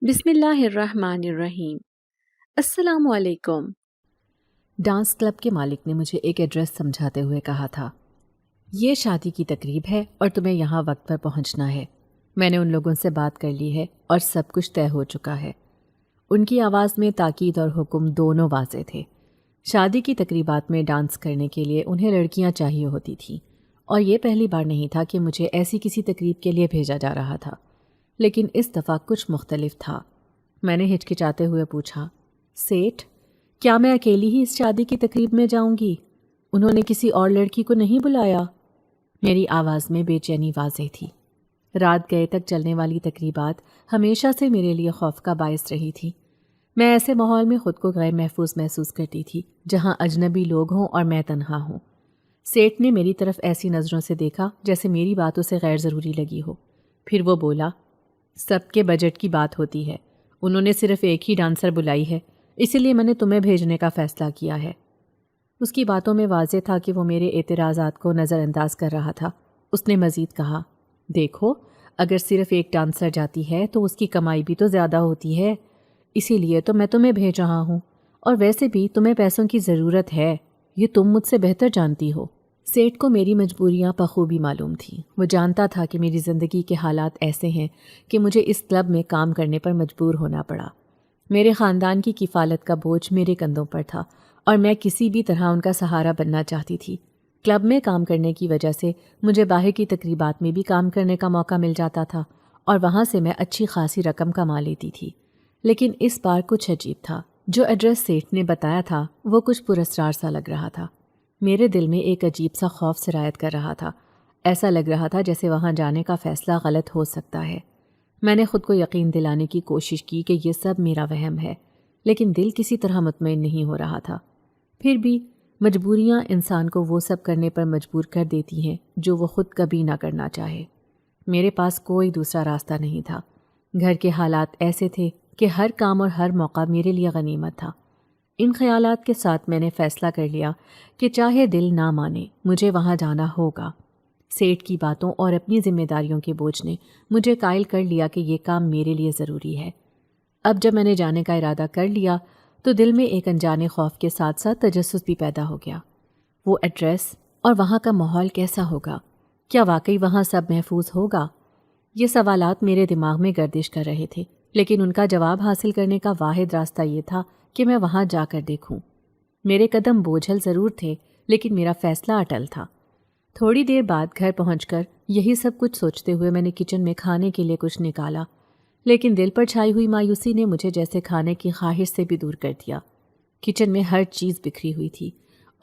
بسم اللہ الرحمن الرحیم۔ السلام علیکم۔ ڈانس کلب کے مالک نے مجھے ایک ایڈریس سمجھاتے ہوئے کہا تھا، یہ شادی کی تقریب ہے اور تمہیں یہاں وقت پر پہنچنا ہے۔ میں نے ان لوگوں سے بات کر لی ہے اور سب کچھ طے ہو چکا ہے۔ ان کی آواز میں تاکید اور حکم دونوں واضح تھے۔ شادی کی تقریبات میں ڈانس کرنے کے لیے انہیں لڑکیاں چاہیے ہوتی تھیں، اور یہ پہلی بار نہیں تھا کہ مجھے ایسی کسی تقریب کے لیے بھیجا جا رہا تھا، لیکن اس دفعہ کچھ مختلف تھا۔ میں نے ہچکچاتے ہوئے پوچھا، سیٹھ، کیا میں اکیلی ہی اس شادی کی تقریب میں جاؤں گی؟ انہوں نے کسی اور لڑکی کو نہیں بلایا؟ میری آواز میں بے چینی واضح تھی۔ رات گئے تک چلنے والی تقریبات ہمیشہ سے میرے لیے خوف کا باعث رہی تھی۔ میں ایسے ماحول میں خود کو غیر محفوظ محسوس کرتی تھی جہاں اجنبی لوگ ہوں اور میں تنہا ہوں۔ سیٹھ نے میری طرف ایسی نظروں سے دیکھا جیسے میری باتوں سے غیر ضروری لگی ہو۔ پھر وہ بولا، سب کے بجٹ کی بات ہوتی ہے، انہوں نے صرف ایک ہی ڈانسر بلائی ہے، اسی لیے میں نے تمہیں بھیجنے کا فیصلہ کیا ہے۔ اس کی باتوں میں واضح تھا کہ وہ میرے اعتراضات کو نظر انداز کر رہا تھا۔ اس نے مزید کہا، دیکھو، اگر صرف ایک ڈانسر جاتی ہے تو اس کی کمائی بھی تو زیادہ ہوتی ہے، اسی لیے تو میں تمہیں بھیج رہا ہوں، اور ویسے بھی تمہیں پیسوں کی ضرورت ہے، یہ تم مجھ سے بہتر جانتی ہو۔ سیٹھ کو میری مجبوریاں بخوبی معلوم تھیں۔ وہ جانتا تھا کہ میری زندگی کے حالات ایسے ہیں کہ مجھے اس کلب میں کام کرنے پر مجبور ہونا پڑا۔ میرے خاندان کی کفالت کا بوجھ میرے کندھوں پر تھا، اور میں کسی بھی طرح ان کا سہارا بننا چاہتی تھی۔ کلب میں کام کرنے کی وجہ سے مجھے باہر کی تقریبات میں بھی کام کرنے کا موقع مل جاتا تھا، اور وہاں سے میں اچھی خاصی رقم کما لیتی تھی۔ لیکن اس بار کچھ عجیب تھا۔ جو ایڈریس سیٹھ نے بتایا تھا وہ کچھ پراسرار سا لگ رہا تھا۔ میرے دل میں ایک عجیب سا خوف سرایت کر رہا تھا۔ ایسا لگ رہا تھا جیسے وہاں جانے کا فیصلہ غلط ہو سکتا ہے۔ میں نے خود کو یقین دلانے کی کوشش کی کہ یہ سب میرا وہم ہے، لیکن دل کسی طرح مطمئن نہیں ہو رہا تھا۔ پھر بھی مجبوریاں انسان کو وہ سب کرنے پر مجبور کر دیتی ہیں جو وہ خود کبھی نہ کرنا چاہے۔ میرے پاس کوئی دوسرا راستہ نہیں تھا۔ گھر کے حالات ایسے تھے کہ ہر کام اور ہر موقع میرے لیے غنیمت تھا۔ ان خیالات کے ساتھ میں نے فیصلہ کر لیا کہ چاہے دل نہ مانے، مجھے وہاں جانا ہوگا۔ سیٹھ کی باتوں اور اپنی ذمہ داریوں کے بوجھ نے مجھے قائل کر لیا کہ یہ کام میرے لیے ضروری ہے۔ اب جب میں نے جانے کا ارادہ کر لیا تو دل میں ایک انجانے خوف کے ساتھ ساتھ تجسس بھی پیدا ہو گیا۔ وہ ایڈریس اور وہاں کا ماحول کیسا ہوگا؟ کیا واقعی وہاں سب محفوظ ہوگا؟ یہ سوالات میرے دماغ میں گردش کر رہے تھے، لیکن ان کا جواب حاصل کرنے کا واحد راستہ یہ تھا کہ میں وہاں جا کر دیکھوں۔ میرے قدم بوجھل ضرور تھے، لیکن میرا فیصلہ اٹل تھا۔ تھوڑی دیر بعد گھر پہنچ کر یہی سب کچھ سوچتے ہوئے میں نے کچن میں کھانے کے لیے کچھ نکالا، لیکن دل پر چھائی ہوئی مایوسی نے مجھے جیسے کھانے کی خواہش سے بھی دور کر دیا۔ کچن میں ہر چیز بکھری ہوئی تھی،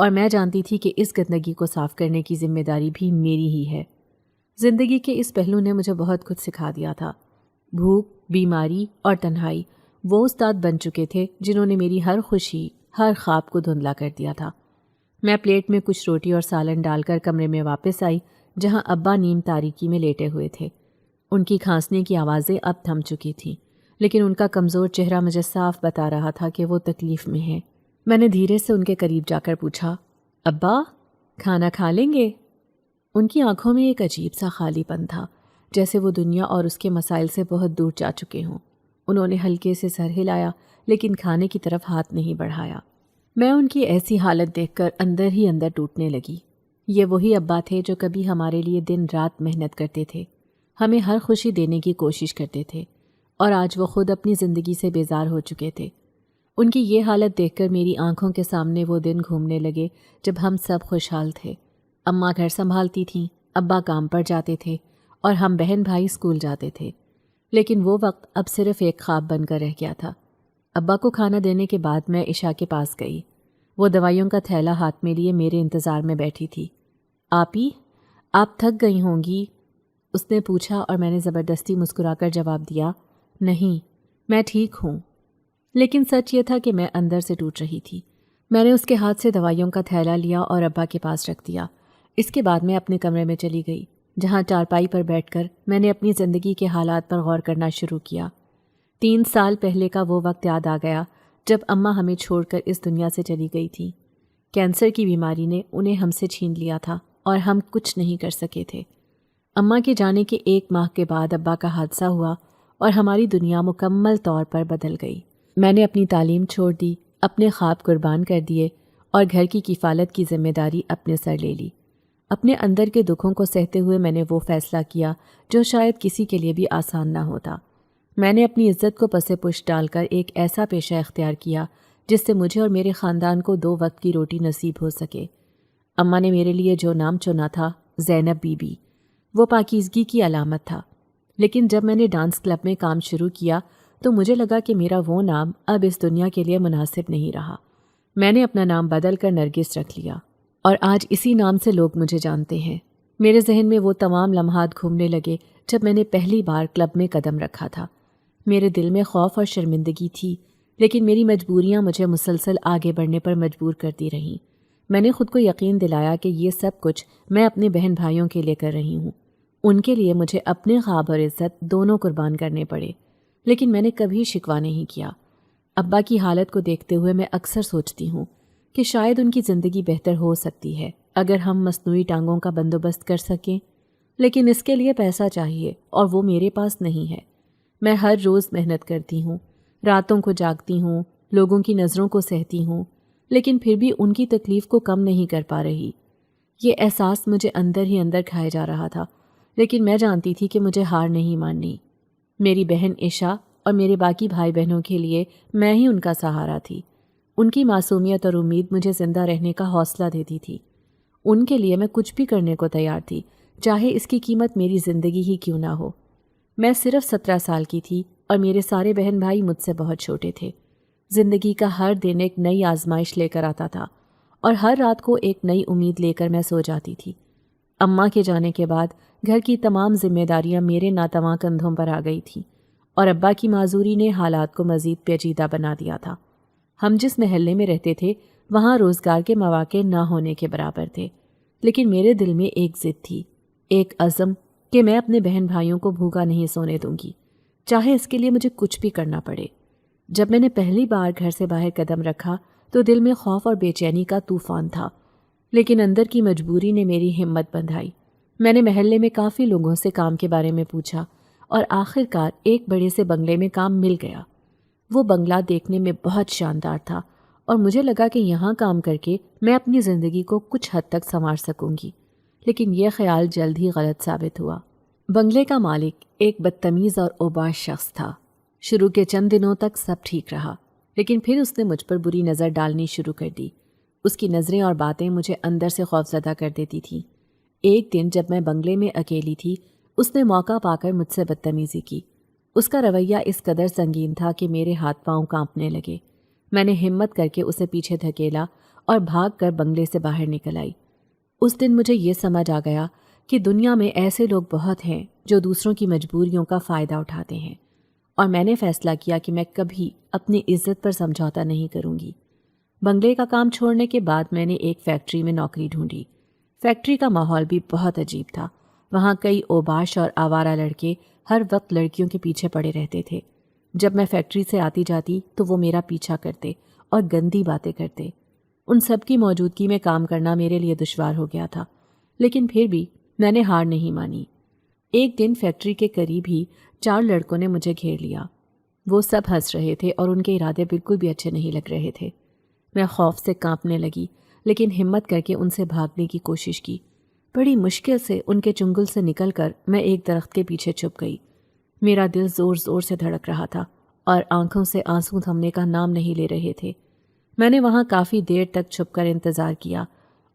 اور میں جانتی تھی کہ اس گندگی کو صاف کرنے کی ذمہ داری بھی میری ہی ہے۔ زندگی کے اس پہلو نے مجھے بہت کچھ سکھا دیا تھا۔ بھوک، بیماری اور تنہائی وہ استاد بن چکے تھے جنہوں نے میری ہر خوشی، ہر خواب کو دھندلا کر دیا تھا۔ میں پلیٹ میں کچھ روٹی اور سالن ڈال کر کمرے میں واپس آئی جہاں ابا نیم تاریکی میں لیٹے ہوئے تھے۔ ان کی کھانسنے کی آوازیں اب تھم چکی تھیں، لیکن ان کا کمزور چہرہ مجھے صاف بتا رہا تھا کہ وہ تکلیف میں ہیں۔ میں نے دھیرے سے ان کے قریب جا کر پوچھا، ابا، کھانا کھا لیں گے؟ ان کی آنکھوں میں ایک عجیب سا خالی پن تھا، جیسے وہ دنیا اور اس کے مسائل سے بہت دور جا چکے ہوں۔ انہوں نے ہلکے سے سر ہلایا، لیکن کھانے کی طرف ہاتھ نہیں بڑھایا۔ میں ان کی ایسی حالت دیکھ کر اندر ہی اندر ٹوٹنے لگی۔ یہ وہی ابا تھے جو کبھی ہمارے لیے دن رات محنت کرتے تھے، ہمیں ہر خوشی دینے کی کوشش کرتے تھے، اور آج وہ خود اپنی زندگی سے بیزار ہو چکے تھے۔ ان کی یہ حالت دیکھ کر میری آنکھوں کے سامنے وہ دن گھومنے لگے جب ہم سب خوشحال تھے۔ اماں گھر سنبھالتی تھیں، ابا کام پر جاتے تھے، اور ہم بہن بھائی اسکول جاتے تھے۔ لیکن وہ وقت اب صرف ایک خواب بن کر رہ گیا تھا۔ ابا کو کھانا دینے کے بعد میں عشاء کے پاس گئی۔ وہ دوائیوں کا تھیلا ہاتھ میں لیے میرے انتظار میں بیٹھی تھی۔ آپی، آپ تھک گئی ہوں گی؟ اس نے پوچھا، اور میں نے زبردستی مسکرا کر جواب دیا، نہیں، میں ٹھیک ہوں۔ لیکن سچ یہ تھا کہ میں اندر سے ٹوٹ رہی تھی۔ میں نے اس کے ہاتھ سے دوائیوں کا تھیلا لیا اور ابا کے پاس رکھ دیا۔ اس کے بعد میں اپنے کمرے میں چلی گئی، جہاں چارپائی پر بیٹھ کر میں نے اپنی زندگی کے حالات پر غور کرنا شروع کیا۔ 3 سال پہلے کا وہ وقت یاد آ گیا جب اماں ہمیں چھوڑ کر اس دنیا سے چلی گئی تھی۔ کینسر کی بیماری نے انہیں ہم سے چھین لیا تھا، اور ہم کچھ نہیں کر سکے تھے۔ اماں کے جانے کے 1 ماہ کے بعد ابا کا حادثہ ہوا، اور ہماری دنیا مکمل طور پر بدل گئی۔ میں نے اپنی تعلیم چھوڑ دی، اپنے خواب قربان کر دیے اور گھر کی کفالت کی ذمہ داری اپنے سر لے لی۔ اپنے اندر کے دکھوں کو سہتے ہوئے میں نے وہ فیصلہ کیا جو شاید کسی کے لیے بھی آسان نہ ہوتا۔ میں نے اپنی عزت کو پس پش ڈال کر ایک ایسا پیشہ اختیار کیا جس سے مجھے اور میرے خاندان کو 2 وقت کی روٹی نصیب ہو سکے۔ اماں نے میرے لیے جو نام چنا تھا، زینب بی بی، وہ پاکیزگی کی علامت تھا، لیکن جب میں نے ڈانس کلب میں کام شروع کیا تو مجھے لگا کہ میرا وہ نام اب اس دنیا کے لیے مناسب نہیں رہا۔ میں نے اپنا نام بدل کر نرگس رکھ لیا اور آج اسی نام سے لوگ مجھے جانتے ہیں۔ میرے ذہن میں وہ تمام لمحات گھومنے لگے جب میں نے پہلی بار کلب میں قدم رکھا تھا۔ میرے دل میں خوف اور شرمندگی تھی، لیکن میری مجبوریاں مجھے مسلسل آگے بڑھنے پر مجبور کرتی رہیں۔ میں نے خود کو یقین دلایا کہ یہ سب کچھ میں اپنے بہن بھائیوں کے لیے کر رہی ہوں۔ ان کے لیے مجھے اپنے خواب اور عزت دونوں قربان کرنے پڑے، لیکن میں نے کبھی شکوہ نہیں کیا۔ ابا کی حالت کو دیکھتے ہوئے میں اکثر سوچتی ہوں کہ شاید ان کی زندگی بہتر ہو سکتی ہے اگر ہم مصنوعی ٹانگوں کا بندوبست کر سکیں، لیکن اس کے لیے پیسہ چاہیے اور وہ میرے پاس نہیں ہے۔ میں ہر روز محنت کرتی ہوں، راتوں کو جاگتی ہوں، لوگوں کی نظروں کو سہتی ہوں، لیکن پھر بھی ان کی تکلیف کو کم نہیں کر پا رہی۔ یہ احساس مجھے اندر ہی اندر کھائے جا رہا تھا، لیکن میں جانتی تھی کہ مجھے ہار نہیں ماننی۔ میری بہن عشا اور میرے باقی بھائی بہنوں کے لیے میں ہی ان کا سہارا تھی۔ ان کی معصومیت اور امید مجھے زندہ رہنے کا حوصلہ دیتی تھی۔ ان کے لیے میں کچھ بھی کرنے کو تیار تھی، چاہے اس کی قیمت میری زندگی ہی کیوں نہ ہو۔ میں صرف 17 سال کی تھی اور میرے سارے بہن بھائی مجھ سے بہت چھوٹے تھے۔ زندگی کا ہر دن ایک نئی آزمائش لے کر آتا تھا اور ہر رات کو ایک نئی امید لے کر میں سو جاتی تھی۔ اماں کے جانے کے بعد گھر کی تمام ذمہ داریاں میرے ناتواں کندھوں پر آ گئی تھیں اور ابا کی معذوری نے حالات کو مزید پیچیدہ بنا دیا تھا۔ ہم جس محلے میں رہتے تھے وہاں روزگار کے مواقع نہ ہونے کے برابر تھے، لیکن میرے دل میں ایک ضد تھی، ایک عزم کہ میں اپنے بہن بھائیوں کو بھوکا نہیں سونے دوں گی، چاہے اس کے لیے مجھے کچھ بھی کرنا پڑے۔ جب میں نے پہلی بار گھر سے باہر قدم رکھا تو دل میں خوف اور بے چینی کا طوفان تھا، لیکن اندر کی مجبوری نے میری ہمت بندھائی۔ میں نے محلے میں کافی لوگوں سے کام کے بارے میں پوچھا اور آخر کار ایک بڑے سے بنگلے میں کام مل گیا۔ وہ بنگلہ دیکھنے میں بہت شاندار تھا اور مجھے لگا کہ یہاں کام کر کے میں اپنی زندگی کو کچھ حد تک سنوار سکوں گی، لیکن یہ خیال جلد ہی غلط ثابت ہوا۔ بنگلے کا مالک ایک بدتمیز اور اوباش شخص تھا۔ شروع کے چند دنوں تک سب ٹھیک رہا، لیکن پھر اس نے مجھ پر بری نظر ڈالنی شروع کر دی۔ اس کی نظریں اور باتیں مجھے اندر سے خوفزدہ کر دیتی تھیں۔ ایک دن جب میں بنگلے میں اکیلی تھی، اس نے موقع پا کر مجھ سے بدتمیزی کی۔ اس کا رویہ اس قدر سنگین تھا کہ میرے ہاتھ پاؤں کانپنے لگے۔ میں نے ہمت کر کے اسے پیچھے دھکیلا اور بھاگ کر بنگلے سے باہر نکل آئی۔ اس دن مجھے یہ سمجھ آ گیا کہ دنیا میں ایسے لوگ بہت ہیں جو دوسروں کی مجبوریوں کا فائدہ اٹھاتے ہیں، اور میں نے فیصلہ کیا کہ میں کبھی اپنی عزت پر سمجھوتا نہیں کروں گی۔ بنگلے کا کام چھوڑنے کے بعد میں نے ایک فیکٹری میں نوکری ڈھونڈی۔ فیکٹری کا ماحول بھی بہت عجیب تھا۔ وہاں کئی اوباش اور آوارہ لڑکے ہر وقت لڑکیوں کے پیچھے پڑے رہتے تھے۔ جب میں فیکٹری سے آتی جاتی تو وہ میرا پیچھا کرتے اور گندی باتیں کرتے۔ ان سب کی موجودگی میں کام کرنا میرے لیے دشوار ہو گیا تھا، لیکن پھر بھی میں نے ہار نہیں مانی۔ ایک دن فیکٹری کے قریب ہی 4 لڑکوں نے مجھے گھیر لیا۔ وہ سب ہنس رہے تھے اور ان کے ارادے بالکل بھی اچھے نہیں لگ رہے تھے۔ میں خوف سے کانپنے لگی، لیکن ہمت کر کے ان سے بھاگنے کی کوشش کی۔ بڑی مشکل سے ان کے چنگل سے نکل کر میں ایک درخت کے پیچھے چھپ گئی۔ میرا دل زور زور سے دھڑک رہا تھا اور آنکھوں سے آنسو تھمنے کا نام نہیں لے رہے تھے۔ میں نے وہاں کافی دیر تک چھپ کر انتظار کیا،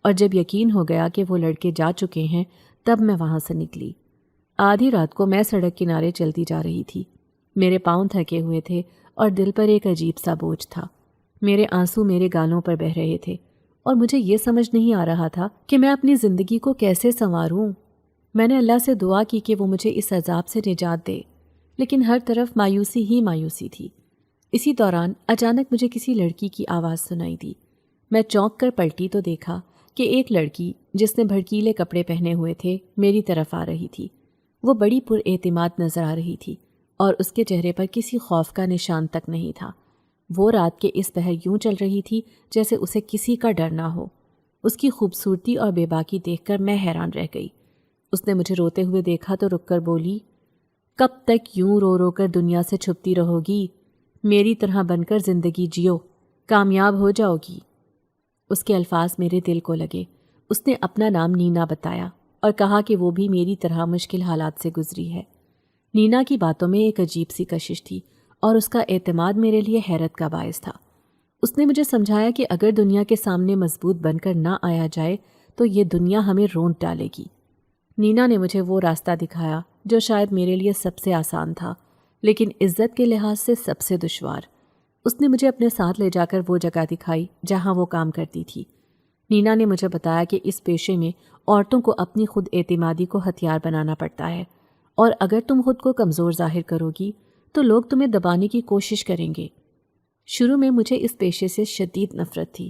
اور جب یقین ہو گیا کہ وہ لڑکے جا چکے ہیں تب میں وہاں سے نکلی۔ آدھی رات کو میں سڑک کنارے چلتی جا رہی تھی۔ میرے پاؤں تھکے ہوئے تھے اور دل پر ایک عجیب سا بوجھ تھا۔ میرے آنسو میرے گالوں پر بہہ رہے تھے اور مجھے یہ سمجھ نہیں آ رہا تھا کہ میں اپنی زندگی کو کیسے سنواروں۔ میں نے اللہ سے دعا کی کہ وہ مجھے اس عذاب سے نجات دے، لیکن ہر طرف مایوسی ہی مایوسی تھی۔ اسی دوران اچانک مجھے کسی لڑکی کی آواز سنائی دی۔ میں چونک کر پلٹی تو دیکھا کہ ایک لڑکی جس نے بھڑکیلے کپڑے پہنے ہوئے تھے میری طرف آ رہی تھی۔ وہ بڑی پر اعتماد نظر آ رہی تھی اور اس کے چہرے پر کسی خوف کا نشان تک نہیں تھا۔ وہ رات کے اس پہر یوں چل رہی تھی جیسے اسے کسی کا ڈر نہ ہو۔ اس کی خوبصورتی اور بے باکی دیکھ کر میں حیران رہ گئی۔ اس نے مجھے روتے ہوئے دیکھا تو رک کر بولی، کب تک یوں رو رو کر دنیا سے چھپتی رہو گی؟ میری طرح بن کر زندگی جیو، کامیاب ہو جاؤ گی۔ اس کے الفاظ میرے دل کو لگے۔ اس نے اپنا نام نینا بتایا اور کہا کہ وہ بھی میری طرح مشکل حالات سے گزری ہے۔ نینا کی باتوں میں ایک عجیب سی کشش تھی اور اس کا اعتماد میرے لیے حیرت کا باعث تھا۔ اس نے مجھے سمجھایا کہ اگر دنیا کے سامنے مضبوط بن کر نہ آیا جائے تو یہ دنیا ہمیں رونٹ ڈالے گی۔ نینا نے مجھے وہ راستہ دکھایا جو شاید میرے لیے سب سے آسان تھا، لیکن عزت کے لحاظ سے سب سے دشوار۔ اس نے مجھے اپنے ساتھ لے جا کر وہ جگہ دکھائی جہاں وہ کام کرتی تھی۔ نینا نے مجھے بتایا کہ اس پیشے میں عورتوں کو اپنی خود اعتمادی کو ہتھیار بنانا پڑتا ہے، اور اگر تم خود کو کمزور ظاہر کرو گی تو لوگ تمہیں دبانے کی کوشش کریں گے۔ شروع میں مجھے اس پیشے سے شدید نفرت تھی،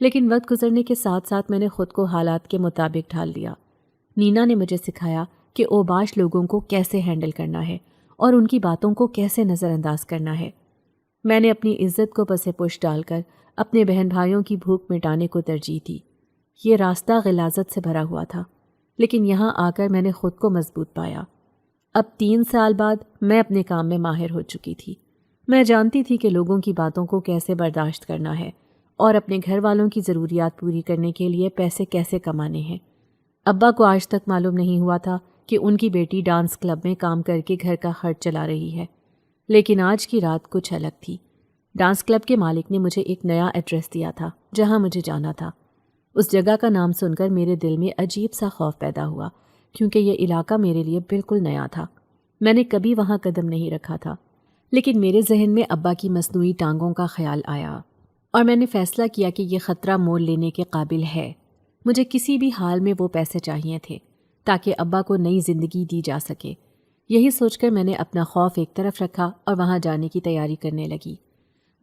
لیکن وقت گزرنے کے ساتھ ساتھ میں نے خود کو حالات کے مطابق ڈھال لیا۔ نینا نے مجھے سکھایا کہ اوباش لوگوں کو کیسے ہینڈل کرنا ہے اور ان کی باتوں کو کیسے نظر انداز کرنا ہے۔ میں نے اپنی عزت کو پس پش ڈال کر اپنے بہن بھائیوں کی بھوک مٹانے کو ترجیح دی۔ یہ راستہ غلاظت سے بھرا ہوا تھا، لیکن یہاں آ کر میں نے خود کو مضبوط پایا۔ اب 3 سال بعد میں اپنے کام میں ماہر ہو چکی تھی۔ میں جانتی تھی کہ لوگوں کی باتوں کو کیسے برداشت کرنا ہے اور اپنے گھر والوں کی ضروریات پوری کرنے کے لیے پیسے کیسے کمانے ہیں۔ ابا کو آج تک معلوم نہیں ہوا تھا کہ ان کی بیٹی ڈانس کلب میں کام کر کے گھر کا خرچ چلا رہی ہے، لیکن آج کی رات کچھ الگ تھی۔ ڈانس کلب کے مالک نے مجھے ایک نیا ایڈریس دیا تھا جہاں مجھے جانا تھا۔ اس جگہ کا نام سن کر میرے دل میں عجیب سا خوف پیدا ہوا، کیونکہ یہ علاقہ میرے لیے بالکل نیا تھا۔ میں نے کبھی وہاں قدم نہیں رکھا تھا، لیکن میرے ذہن میں ابا کی مصنوعی ٹانگوں کا خیال آیا اور میں نے فیصلہ کیا کہ یہ خطرہ مول لینے کے قابل ہے۔ مجھے کسی بھی حال میں وہ پیسے چاہیے تھے تاکہ ابا کو نئی زندگی دی جا سکے۔ یہی سوچ کر میں نے اپنا خوف ایک طرف رکھا اور وہاں جانے کی تیاری کرنے لگی۔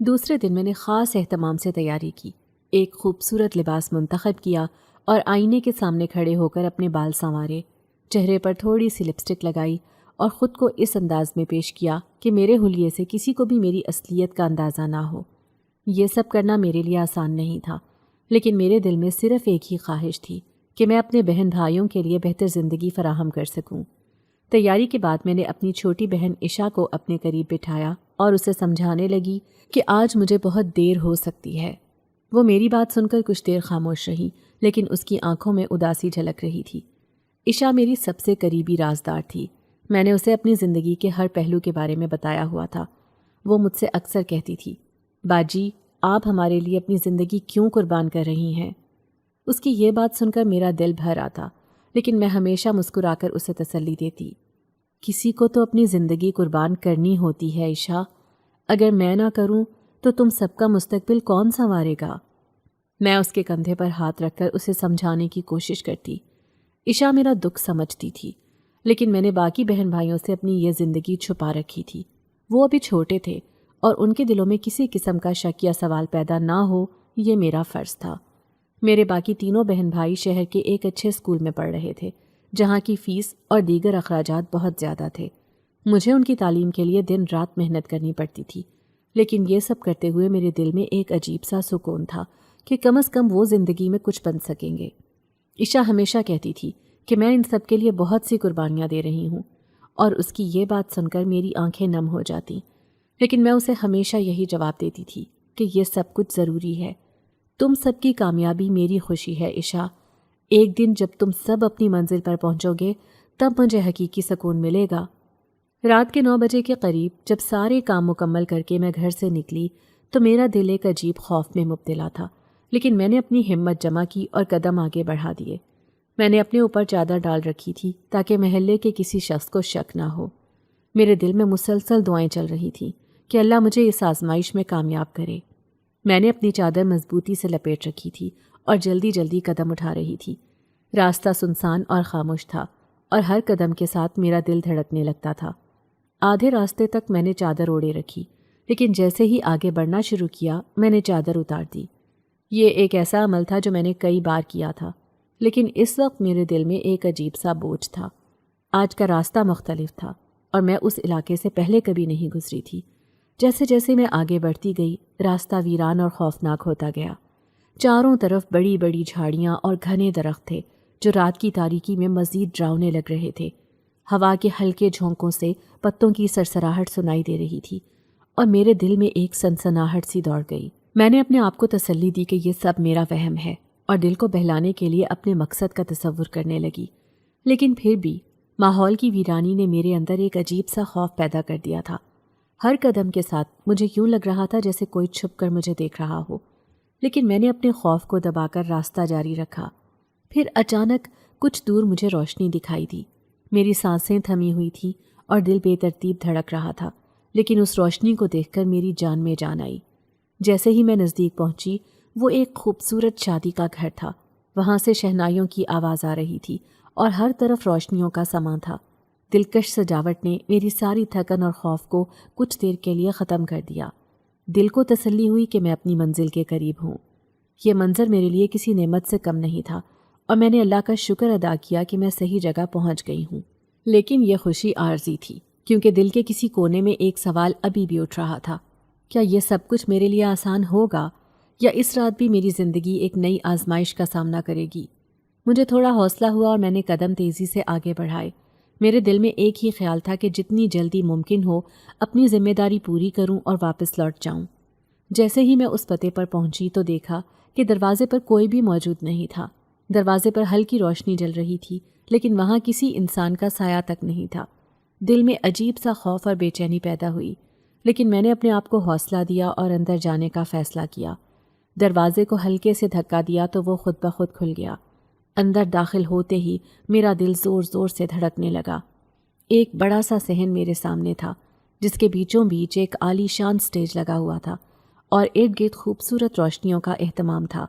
دوسرے دن میں نے خاص اہتمام سے تیاری کی، ایک خوبصورت لباس منتخب کیا اور آئینے کے سامنے کھڑے ہو کر اپنے بال سنوارے، چہرے پر تھوڑی سی لپسٹک لگائی اور خود کو اس انداز میں پیش کیا کہ میرے حلیے سے کسی کو بھی میری اصلیت کا اندازہ نہ ہو۔ یہ سب کرنا میرے لیے آسان نہیں تھا، لیکن میرے دل میں صرف ایک ہی خواہش تھی کہ میں اپنے بہن بھائیوں کے لیے بہتر زندگی فراہم کر سکوں۔ تیاری کے بعد میں نے اپنی چھوٹی بہن عشا کو اپنے قریب بٹھایا اور اسے سمجھانے لگی کہ آج مجھے بہت دیر ہو سکتی ہے۔ وہ میری بات سن کر کچھ دیر خاموش رہی، لیکن اس کی آنکھوں میں اداسی جھلک رہی تھی۔ عشا میری سب سے قریبی رازدار تھی۔ میں نے اسے اپنی زندگی کے ہر پہلو کے بارے میں بتایا ہوا تھا۔ وہ مجھ سے اکثر کہتی تھی، باجی آپ ہمارے لیے اپنی زندگی کیوں قربان کر رہی ہیں؟ اس کی یہ بات سن کر میرا دل بھر آتا، لیکن میں ہمیشہ مسکرا کر اسے تسلی دیتی۔ کسی کو تو اپنی زندگی قربان کرنی ہوتی ہے عشا، اگر میں نہ کروں تو تم سب کا مستقبل کون سنوارے گا؟ میں اس کے کندھے پر ہاتھ رکھ کر اسے سمجھانے کی کوشش کرتی۔ عشا میرا دکھ سمجھتی تھی، لیکن میں نے باقی بہن بھائیوں سے اپنی یہ زندگی چھپا رکھی تھی۔ وہ ابھی چھوٹے تھے اور ان کے دلوں میں کسی قسم کا شک یا سوال پیدا نہ ہو، یہ میرا فرض تھا۔ میرے باقی تینوں بہن بھائی شہر کے ایک اچھے اسکول میں پڑھ رہے تھے، جہاں کی فیس اور دیگر اخراجات بہت زیادہ تھے۔ مجھے ان کی تعلیم کے لیے دن رات محنت کرنی پڑتی تھی، لیکن یہ سب کرتے ہوئے میرے دل میں ایک عجیب سا سکون تھا کہ کم از کم وہ زندگی میں کچھ بن سکیں گے۔ عشا ہمیشہ کہتی تھی کہ میں ان سب کے لیے بہت سی قربانیاں دے رہی ہوں، اور اس کی یہ بات سن کر میری آنکھیں نم ہو جاتیں، لیکن میں اسے ہمیشہ یہی جواب دیتی تھی کہ یہ سب کچھ ضروری ہے۔ تم سب کی کامیابی میری خوشی ہے عشا۔ ایک دن جب تم سب اپنی منزل پر پہنچو گے تب مجھے حقیقی سکون ملے گا۔ رات کے 9 بجے کے قریب جب سارے کام مکمل کر کے میں گھر سے نکلی تو میرا دل ایک عجیب خوف میں مبتلا تھا، لیکن میں نے اپنی ہمت جمع کی اور قدم آگے بڑھا دیے۔ میں نے اپنے اوپر چادر ڈال رکھی تھی تاکہ محلے کے کسی شخص کو شک نہ ہو۔ میرے دل میں مسلسل دعائیں چل رہی تھیں کہ اللہ مجھے اس آزمائش میں کامیاب کرے۔ میں نے اپنی چادر مضبوطی سے لپیٹ رکھی تھی اور جلدی جلدی قدم اٹھا رہی تھی۔ راستہ سنسان اور خاموش تھا اور ہر قدم کے ساتھ میرا دل دھڑکنے لگتا تھا۔ آدھے راستے تک میں نے چادر اوڑھے رکھی، لیکن جیسے ہی آگے بڑھنا شروع کیا میں نے چادر اتار دی۔ یہ ایک ایسا عمل تھا جو میں نے کئی بار کیا تھا، لیکن اس وقت میرے دل میں ایک عجیب سا بوجھ تھا۔ آج کا راستہ مختلف تھا اور میں اس علاقے سے پہلے کبھی نہیں گزری تھی۔ جیسے جیسے میں آگے بڑھتی گئی راستہ ویران اور خوفناک ہوتا گیا۔ چاروں طرف بڑی بڑی جھاڑیاں اور گھنے درخت تھے جو رات کی تاریکی میں مزید ڈراؤنے لگ رہے تھے۔ ہوا کے ہلکے جھونکوں سے پتوں کی سرسراہٹ سنائی دے رہی تھی اور میرے دل میں ایک سنسناہٹ سی دوڑ گئی۔ میں نے اپنے آپ کو تسلی دی کہ یہ سب میرا وہم ہے اور دل کو بہلانے کے لیے اپنے مقصد کا تصور کرنے لگی، لیکن پھر بھی ماحول کی ویرانی نے میرے اندر ایک عجیب سا خوف پیدا کر دیا تھا۔ ہر قدم کے ساتھ مجھے یوں لگ رہا تھا جیسے کوئی چھپ کر مجھے دیکھ رہا ہو، لیکن میں نے اپنے خوف کو دبا کر راستہ جاری رکھا۔ پھر اچانک کچھ دور مجھے روشنی دکھائی دی۔ میری سانسیں تھمی ہوئی تھیں اور دل بے ترتیب دھڑک رہا تھا، لیکن اس روشنی کو دیکھ کر میری جان میں جان آئی۔ جیسے ہی میں نزدیک پہنچی، وہ ایک خوبصورت شادی کا گھر تھا۔ وہاں سے شہنائیوں کی آواز آ رہی تھی اور ہر طرف روشنیوں کا سماں تھا۔ دلکش سجاوٹ نے میری ساری تھکن اور خوف کو کچھ دیر کے لیے ختم کر دیا۔ دل کو تسلی ہوئی کہ میں اپنی منزل کے قریب ہوں۔ یہ منظر میرے لیے کسی نعمت سے کم نہیں تھا اور میں نے اللہ کا شکر ادا کیا کہ میں صحیح جگہ پہنچ گئی ہوں۔ لیکن یہ خوشی عارضی تھی، کیونکہ دل کے کسی کونے میں ایک سوال ابھی بھی اٹھ رہا تھا، کیا یہ سب کچھ میرے لیے آسان ہوگا یا اس رات بھی میری زندگی ایک نئی آزمائش کا سامنا کرے گی؟ مجھے تھوڑا حوصلہ ہوا اور میں نے قدم تیزی سے آگے بڑھائے۔ میرے دل میں ایک ہی خیال تھا کہ جتنی جلدی ممکن ہو اپنی ذمہ داری پوری کروں اور واپس لوٹ جاؤں۔ جیسے ہی میں اس پتے پر پہنچی تو دیکھا کہ دروازے پر کوئی بھی موجود نہیں تھا۔ دروازے پر ہلکی روشنی جل رہی تھی، لیکن وہاں کسی انسان کا سایہ تک نہیں تھا۔ دل میں عجیب سا خوف اور بے چینی پیدا ہوئی، لیکن میں نے اپنے آپ کو حوصلہ دیا اور اندر جانے کا فیصلہ کیا۔ دروازے کو ہلکے سے دھکا دیا تو وہ خود بخود کھل گیا۔ اندر داخل ہوتے ہی میرا دل زور زور سے دھڑکنے لگا۔ ایک بڑا سا صحن میرے سامنے تھا، جس کے بیچوں بیچ ایک عالی شان سٹیج لگا ہوا تھا اور ارد گرد خوبصورت روشنیوں کا اہتمام تھا۔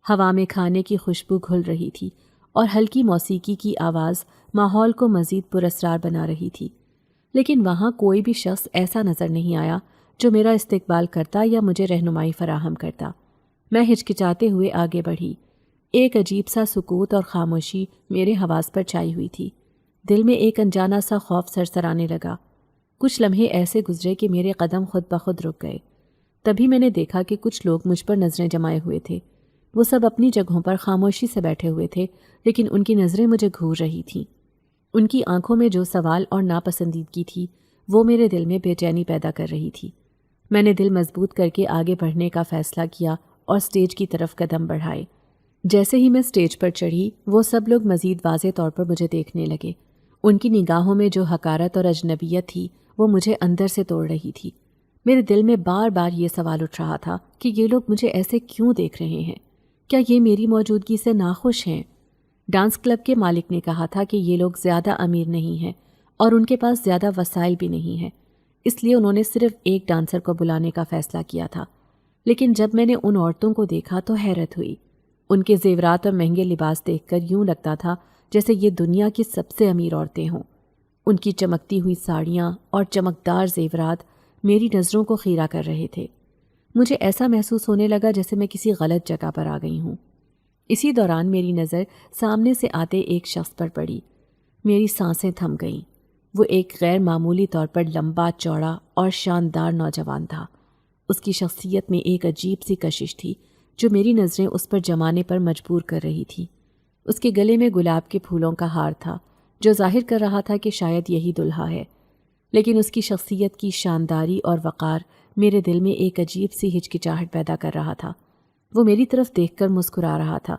ہوا میں کھانے کی خوشبو گھل رہی تھی اور ہلکی موسیقی کی آواز ماحول کو مزید پراسرار بنا رہی تھی، لیکن وہاں کوئی بھی شخص ایسا نظر نہیں آیا جو میرا استقبال کرتا یا مجھے رہنمائی فراہم کرتا۔ میں ہچکچاتے ہوئے آگے بڑھی۔ ایک عجیب سا سکوت اور خاموشی میرے حواس پر چھائی ہوئی تھی۔ دل میں ایک انجانا سا خوف سرسرانے لگا۔ کچھ لمحے ایسے گزرے کہ میرے قدم خود بخود رک گئے۔ تبھی میں نے دیکھا کہ کچھ لوگ مجھ پر نظریں جمائے ہوئے تھے۔ وہ سب اپنی جگہوں پر خاموشی سے بیٹھے ہوئے تھے، لیکن ان کی نظریں مجھے گھور رہی تھیں۔ ان کی آنکھوں میں جو سوال اور ناپسندیدگی تھی، وہ میرے دل میں بے چینی پیدا کر رہی تھی۔ میں نے دل مضبوط کر کے آگے بڑھنے کا فیصلہ کیا اور سٹیج کی طرف قدم بڑھائے۔ جیسے ہی میں سٹیج پر چڑھی، وہ سب لوگ مزید واضح طور پر مجھے دیکھنے لگے۔ ان کی نگاہوں میں جو حقارت اور اجنبیت تھی، وہ مجھے اندر سے توڑ رہی تھی۔ میرے دل میں بار بار یہ سوال اٹھ رہا تھا کہ یہ لوگ مجھے ایسے کیوں دیکھ رہے ہیں؟ کیا یہ میری موجودگی سے ناخوش ہیں؟ ڈانس کلب کے مالک نے کہا تھا کہ یہ لوگ زیادہ امیر نہیں ہیں اور ان کے پاس زیادہ وسائل بھی نہیں ہیں، اس لیے انہوں نے صرف ایک ڈانسر کو بلانے کا فیصلہ کیا تھا۔ لیکن جب میں نے ان عورتوں کو دیکھا تو حیرت ہوئی۔ ان کے زیورات اور مہنگے لباس دیکھ کر یوں لگتا تھا جیسے یہ دنیا کی سب سے امیر عورتیں ہوں۔ ان کی چمکتی ہوئی ساڑیاں اور چمکدار زیورات میری نظروں کو خیرہ کر رہے تھے۔ مجھے ایسا محسوس ہونے لگا جیسے میں کسی غلط جگہ پر آ گئی ہوں۔ اسی دوران میری نظر سامنے سے آتے ایک شخص پر پڑی۔ میری سانسیں تھم گئیں۔ وہ ایک غیر معمولی طور پر لمبا، چوڑا اور شاندار نوجوان تھا۔ اس کی شخصیت میں ایک عجیب سی کشش تھی جو میری نظریں اس پر جمانے پر مجبور کر رہی تھی۔ اس کے گلے میں گلاب کے پھولوں کا ہار تھا جو ظاہر کر رہا تھا کہ شاید یہی دلہا ہے، لیکن اس کی شخصیت کی شانداری اور وقار میرے دل میں ایک عجیب سی ہچکچاہٹ پیدا کر رہا تھا۔ وہ میری طرف دیکھ کر مسکرا رہا تھا،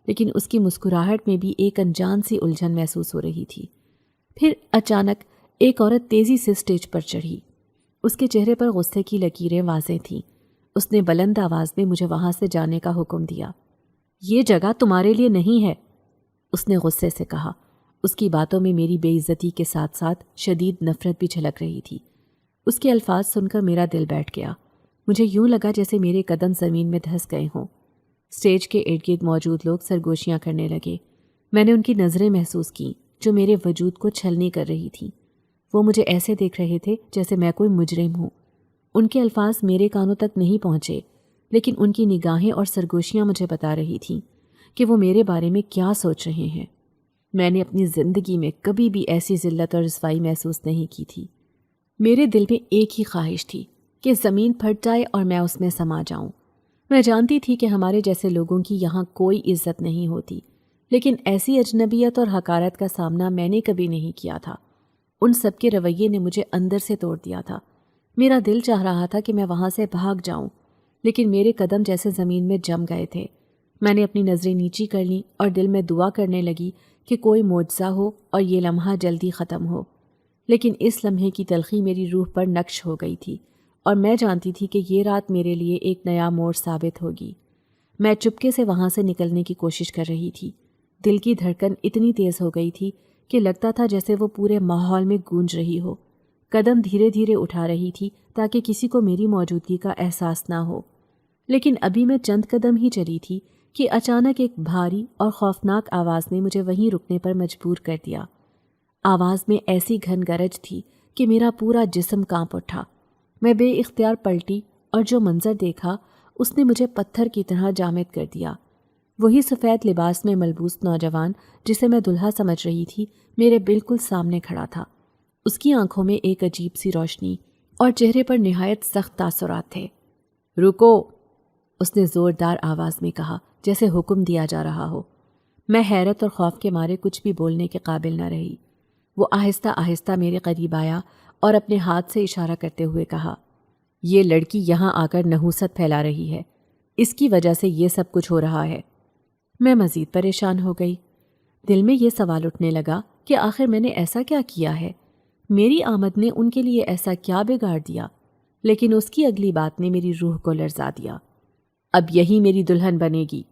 لیکن اس کی مسکراہٹ میں بھی ایک انجان سی الجھن محسوس ہو رہی تھی۔ پھر اچانک ایک عورت تیزی سے سٹیج پر چڑھی۔ اس کے چہرے پر غصے کی لکیریں واضح تھیں۔ اس نے بلند آواز میں مجھے وہاں سے جانے کا حکم دیا۔ یہ جگہ تمہارے لیے نہیں ہے، اس نے غصے سے کہا۔ اس کی باتوں میں میری بے عزتی کے ساتھ ساتھ شدید نفرت بھی جھلک رہی تھی۔ اس کے الفاظ سن کر میرا دل بیٹھ گیا۔ مجھے یوں لگا جیسے میرے قدم زمین میں دھس گئے ہوں۔ سٹیج کے ارد گرد موجود لوگ سرگوشیاں کرنے لگے۔ میں نے ان کی نظریں محسوس کیں جو میرے وجود کو چھلنی کر رہی تھیں۔ وہ مجھے ایسے دیکھ رہے تھے جیسے میں کوئی مجرم ہوں۔ ان کے الفاظ میرے کانوں تک نہیں پہنچے، لیکن ان کی نگاہیں اور سرگوشیاں مجھے بتا رہی تھیں کہ وہ میرے بارے میں کیا سوچ رہے ہیں۔ میں نے اپنی زندگی میں کبھی بھی ایسی ذلت اور رسوائی محسوس نہیں کی تھی۔ میرے دل میں ایک ہی خواہش تھی کہ زمین پھٹ جائے اور میں اس میں سما جاؤں۔ میں جانتی تھی کہ ہمارے جیسے لوگوں کی یہاں کوئی عزت نہیں ہوتی، لیکن ایسی اجنبیت اور حقارت کا سامنا میں نے کبھی نہیں کیا تھا۔ ان سب کے رویے نے مجھے اندر سے توڑ دیا تھا۔ میرا دل چاہ رہا تھا کہ میں وہاں سے بھاگ جاؤں، لیکن میرے قدم جیسے زمین میں جم گئے تھے۔ میں نے اپنی نظریں نیچی کر لیں اور دل میں دعا کرنے لگی کہ کوئی معجزہ ہو اور یہ لمحہ جلدی ختم ہو۔ لیکن اس لمحے کی تلخی میری روح پر نقش ہو گئی تھی اور میں جانتی تھی کہ یہ رات میرے لیے ایک نیا موڑ ثابت ہوگی۔ میں چپکے سے وہاں سے نکلنے کی کوشش کر رہی تھی۔ دل کی دھڑکن اتنی تیز ہو گئی تھی کہ لگتا تھا جیسے وہ پورے ماحول میں گونج رہی ہو۔ قدم دھیرے دھیرے اٹھا رہی تھی تاکہ کسی کو میری موجودگی کا احساس نہ ہو۔ لیکن ابھی میں چند قدم ہی چلی تھی کہ اچانک ایک بھاری اور خوفناک آواز نے مجھے وہیں رکنے پر مجبور کر دیا۔ آواز میں ایسی گھن گرج تھی کہ میرا پورا جسم کانپ اٹھا۔ میں بے اختیار پلٹی اور جو منظر دیکھا اس نے مجھے پتھر کی طرح جامد کر دیا۔ وہی سفید لباس میں ملبوس نوجوان جسے میں دلہا سمجھ رہی تھی میرے بالکل سامنے کھڑا تھا۔ اس کی آنکھوں میں ایک عجیب سی روشنی اور چہرے پر نہایت سخت تاثرات تھے۔ رکو، اس نے زوردار آواز میں کہا جیسے حکم دیا جا رہا ہو۔ میں حیرت اور خوف کے مارے کچھ بھی بولنے کے قابل نہ رہی۔ وہ آہستہ آہستہ میرے قریب آیا اور اپنے ہاتھ سے اشارہ کرتے ہوئے کہا، یہ لڑکی یہاں آ کر نحوست پھیلا رہی ہے، اس کی وجہ سے یہ سب کچھ ہو رہا ہے۔ میں مزید پریشان ہو گئی۔ دل میں یہ سوال اٹھنے لگا کہ آخر میں نے ایسا کیا کیا ہے؟ میری آمد نے ان کے لیے ایسا کیا بگاڑ دیا؟ لیکن اس کی اگلی بات نے میری روح کو لرزا دیا۔ اب یہی میری دلہن بنے گی،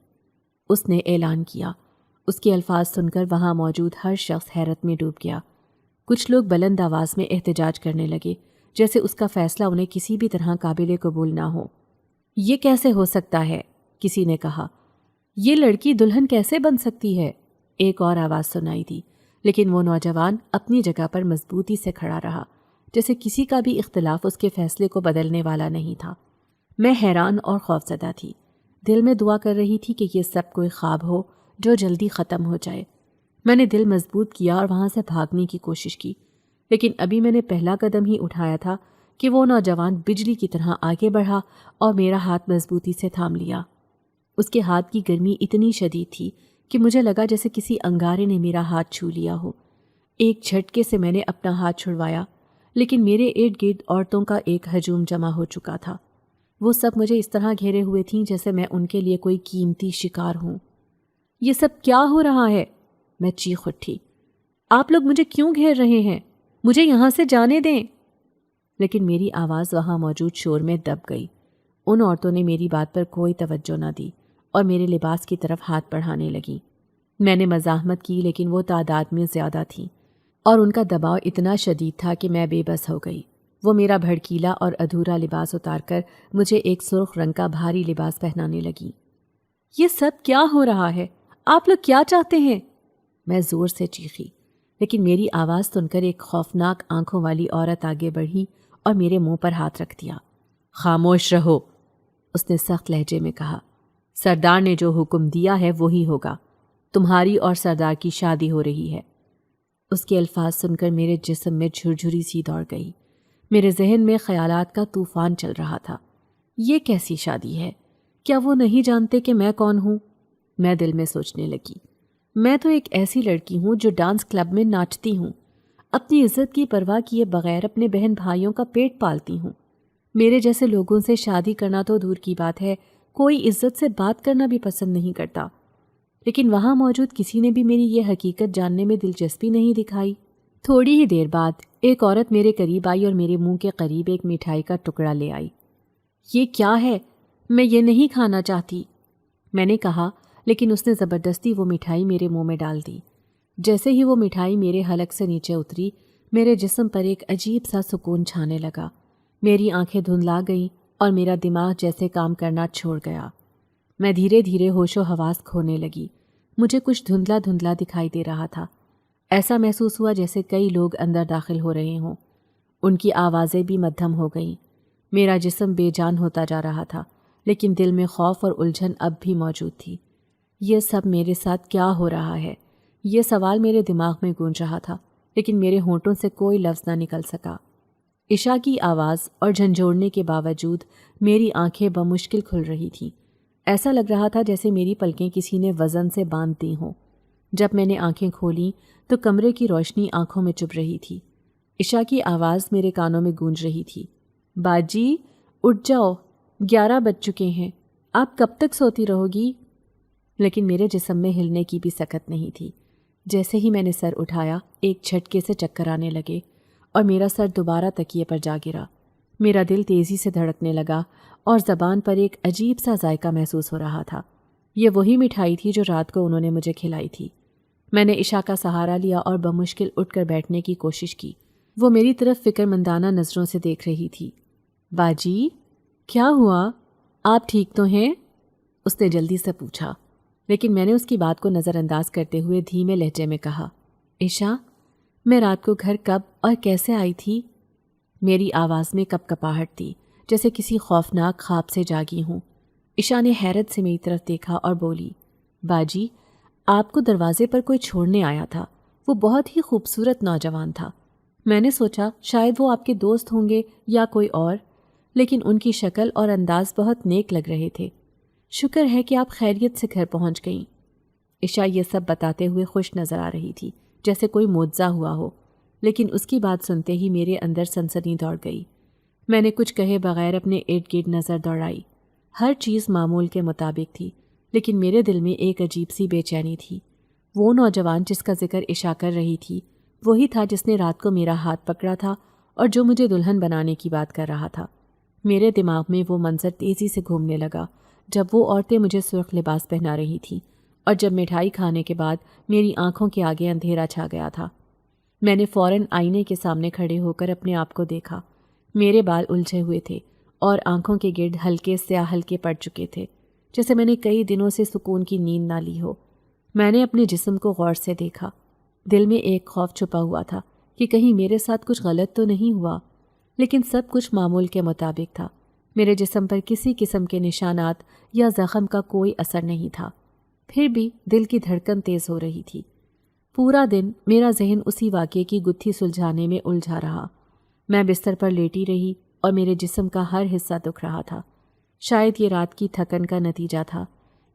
اس نے اعلان کیا۔ اس کے الفاظ سن کر وہاں موجود ہر شخص حیرت میں ڈوب گیا۔ کچھ لوگ بلند آواز میں احتجاج کرنے لگے جیسے اس کا فیصلہ انہیں کسی بھی طرح قابل قبول نہ ہو۔ یہ کیسے ہو سکتا ہے؟ کسی نے کہا۔ یہ لڑکی دلہن کیسے بن سکتی ہے؟ ایک اور آواز سنائی دی، لیکن وہ نوجوان اپنی جگہ پر مضبوطی سے کھڑا رہا، جیسے کسی کا بھی اختلاف اس کے فیصلے کو بدلنے والا نہیں تھا۔ میں حیران اور خوفزدہ تھی، دل میں دعا کر رہی تھی کہ یہ سب کوئی خواب ہو جو جلدی ختم ہو جائے۔ میں نے دل مضبوط کیا اور وہاں سے بھاگنے کی کوشش کی، لیکن ابھی میں نے پہلا قدم ہی اٹھایا تھا کہ وہ نوجوان بجلی کی طرح آگے بڑھا اور میرا ہاتھ مضبوطی سے تھام لیا۔ اس کے ہاتھ کی گرمی اتنی شدید تھی کہ مجھے لگا جیسے کسی انگارے نے میرا ہاتھ چھو لیا ہو۔ ایک جھٹکے سے میں نے اپنا ہاتھ چھڑوایا، لیکن میرے ارد گرد عورتوں کا ایک ہجوم جمع ہو چکا تھا۔ وہ سب مجھے اس طرح گھیرے ہوئے تھیں جیسے میں ان کے لیے کوئی قیمتی شکار ہوں۔ یہ سب کیا ہو رہا ہے؟ میں چیخ اٹھی۔ آپ لوگ مجھے کیوں گھیر رہے ہیں؟ مجھے یہاں سے جانے دیں۔ لیکن میری آواز وہاں موجود شور میں دب گئی۔ ان عورتوں نے میری بات پر کوئی توجہ نہ دی اور میرے لباس کی طرف ہاتھ بڑھانے لگیں۔ میں نے مزاحمت کی، لیکن وہ تعداد میں زیادہ تھیں اور ان کا دباؤ اتنا شدید تھا کہ میں بے بس ہو گئی۔ وہ میرا بھڑکیلا اور ادھورا لباس اتار کر مجھے ایک سرخ رنگ کا بھاری لباس پہنانے لگی۔ یہ سب کیا ہو رہا ہے؟ آپ لوگ کیا چاہتے ہیں؟ میں زور سے چیخی، لیکن میری آواز سن کر ایک خوفناک آنکھوں والی عورت آگے بڑھی اور میرے منہ پر ہاتھ رکھ دیا۔ خاموش رہو، اس نے سخت لہجے میں کہا۔ سردار نے جو حکم دیا ہے وہی ہوگا۔ تمہاری اور سردار کی شادی ہو رہی ہے۔ اس کے الفاظ سن کر میرے جسم میں جھرجھری سی دوڑ گئی۔ میرے ذہن میں خیالات کا طوفان چل رہا تھا۔ یہ کیسی شادی ہے؟ کیا وہ نہیں جانتے کہ میں کون ہوں؟ میں دل میں سوچنے لگی، میں تو ایک ایسی لڑکی ہوں جو ڈانس کلب میں ناچتی ہوں، اپنی عزت کی پرواہ کیے بغیر اپنے بہن بھائیوں کا پیٹ پالتی ہوں۔ میرے جیسے لوگوں سے شادی کرنا تو دور کی بات ہے، کوئی عزت سے بات کرنا بھی پسند نہیں کرتا۔ لیکن وہاں موجود کسی نے بھی میری یہ حقیقت جاننے میں دلچسپی نہیں دکھائی۔ تھوڑی ہی دیر بعد ایک عورت میرے قریب آئی اور میرے منہ کے قریب ایک مٹھائی کا ٹکڑا لے آئی۔ یہ کیا ہے؟ میں یہ نہیں کھانا چاہتی، میں نے کہا، لیکن اس نے زبردستی وہ مٹھائی میرے منہ میں ڈال دی۔ جیسے ہی وہ مٹھائی میرے حلق سے نیچے اتری، میرے جسم پر ایک عجیب سا سکون چھانے لگا۔ میری آنکھیں دھندلا گئیں اور میرا دماغ جیسے کام کرنا چھوڑ گیا۔ میں دھیرے دھیرے ہوش و حواس کھونے لگی۔ مجھے کچھ دھندلا دھندلا دکھائی دے رہا تھا۔ ایسا محسوس ہوا جیسے کئی لوگ اندر داخل ہو رہے ہوں۔ ان کی آوازیں بھی مدھم ہو گئیں۔ میرا جسم بے جان ہوتا جا رہا تھا، لیکن دل میں خوف اور الجھن اب بھی موجود تھی۔ یہ سب میرے ساتھ کیا ہو رہا ہے؟ یہ سوال میرے دماغ میں گونج رہا تھا، لیکن میرے ہونٹوں سے کوئی لفظ نہ نکل سکا۔ عشاء کی آواز اور جھنجھوڑنے کے باوجود میری آنکھیں بمشکل کھل رہی تھیں۔ ایسا لگ رہا تھا جیسے میری پلکیں کسی نے وزن سے باندھ دی ہوں۔ جب میں نے آنکھیں کھولیں تو کمرے کی روشنی آنکھوں میں چبھ رہی تھی۔ عشاء کی آواز میرے کانوں میں گونج رہی تھی۔ باجی اٹھ جاؤ، 11 بج چکے ہیں، آپ کب تک سوتی رہو گی؟ لیکن میرے جسم میں ہلنے کی بھی سکت نہیں تھی۔ جیسے ہی میں نے سر اٹھایا ایک جھٹکے سے چکر آنے لگے اور میرا سر دوبارہ تکیے پر جا گرا۔ میرا دل تیزی سے دھڑکنے لگا اور زبان پر ایک عجیب سا ذائقہ محسوس ہو رہا تھا۔ یہ وہی مٹھائی تھی جو رات کو انہوں نے مجھے کھلائی تھی۔ میں نے عشاء کا سہارا لیا اور بمشکل اٹھ کر بیٹھنے کی کوشش کی۔ وہ میری طرف فکر مندانہ نظروں سے دیکھ رہی تھی۔ باجی کیا ہوا؟ آپ ٹھیک تو ہیں؟ اس نے جلدی سے پوچھا، لیکن میں نے اس کی بات کو نظر انداز کرتے ہوئے دھیمے لہجے میں کہا، عشاء میں رات کو گھر کب اور کیسے آئی تھی؟ میری آواز میں کپ کپاہٹ تھی، جیسے کسی خوفناک خواب سے جاگی ہوں۔ عشاء نے حیرت سے میری طرف دیکھا اور بولی، باجی آپ کو دروازے پر کوئی چھوڑنے آیا تھا۔ وہ بہت ہی خوبصورت نوجوان تھا۔ میں نے سوچا شاید وہ آپ کے دوست ہوں گے یا کوئی اور، لیکن ان کی شکل اور انداز بہت نیک لگ رہے تھے۔ شکر ہے کہ آپ خیریت سے گھر پہنچ گئیں۔ عشاء یہ سب بتاتے ہوئے خوش نظر آ رہی تھی، جیسے کوئی معجزہ ہوا ہو، لیکن اس کی بات سنتے ہی میرے اندر سنسنی دوڑ گئی۔ میں نے کچھ کہے بغیر اپنے ارد گرد نظر دوڑائی۔ ہر چیز معمول کے مطابق تھی، لیکن میرے دل میں ایک عجیب سی بے چینی تھی۔ وہ نوجوان جس کا ذکر عشاء کر رہی تھی وہی تھا جس نے رات کو میرا ہاتھ پکڑا تھا اور جو مجھے دلہن بنانے کی بات کر رہا تھا۔ میرے دماغ میں وہ منظر تیزی سے گھومنے لگا جب وہ عورتیں مجھے سرخ لباس پہنا رہی تھیں اور جب مٹھائی کھانے کے بعد میری آنکھوں کے آگے اندھیرا چھا گیا تھا۔ میں نے فوراً آئینے کے سامنے کھڑے ہو کر اپنے آپ کو دیکھا۔ میرے بال الجھے ہوئے تھے اور آنکھوں کے گرد ہلکے سیاہ ہلکے پڑ چکے تھے، جیسے میں نے کئی دنوں سے سکون کی نیند نہ لی ہو۔ میں نے اپنے جسم کو غور سے دیکھا۔ دل میں ایک خوف چھپا ہوا تھا کہ کہیں میرے ساتھ کچھ غلط تو نہیں ہوا، لیکن سب کچھ معمول کے مطابق تھا۔ میرے جسم پر کسی قسم کے نشانات یا زخم کا کوئی اثر نہیں تھا، پھر بھی دل کی دھڑکن تیز ہو رہی تھی۔ پورا دن میرا ذہن اسی واقعے کی گتھی سلجھانے میں الجھا رہا۔ میں بستر پر لیٹی رہی اور میرے جسم کا ہر حصہ دکھ رہا تھا۔ شاید یہ رات کی تھکن کا نتیجہ تھا،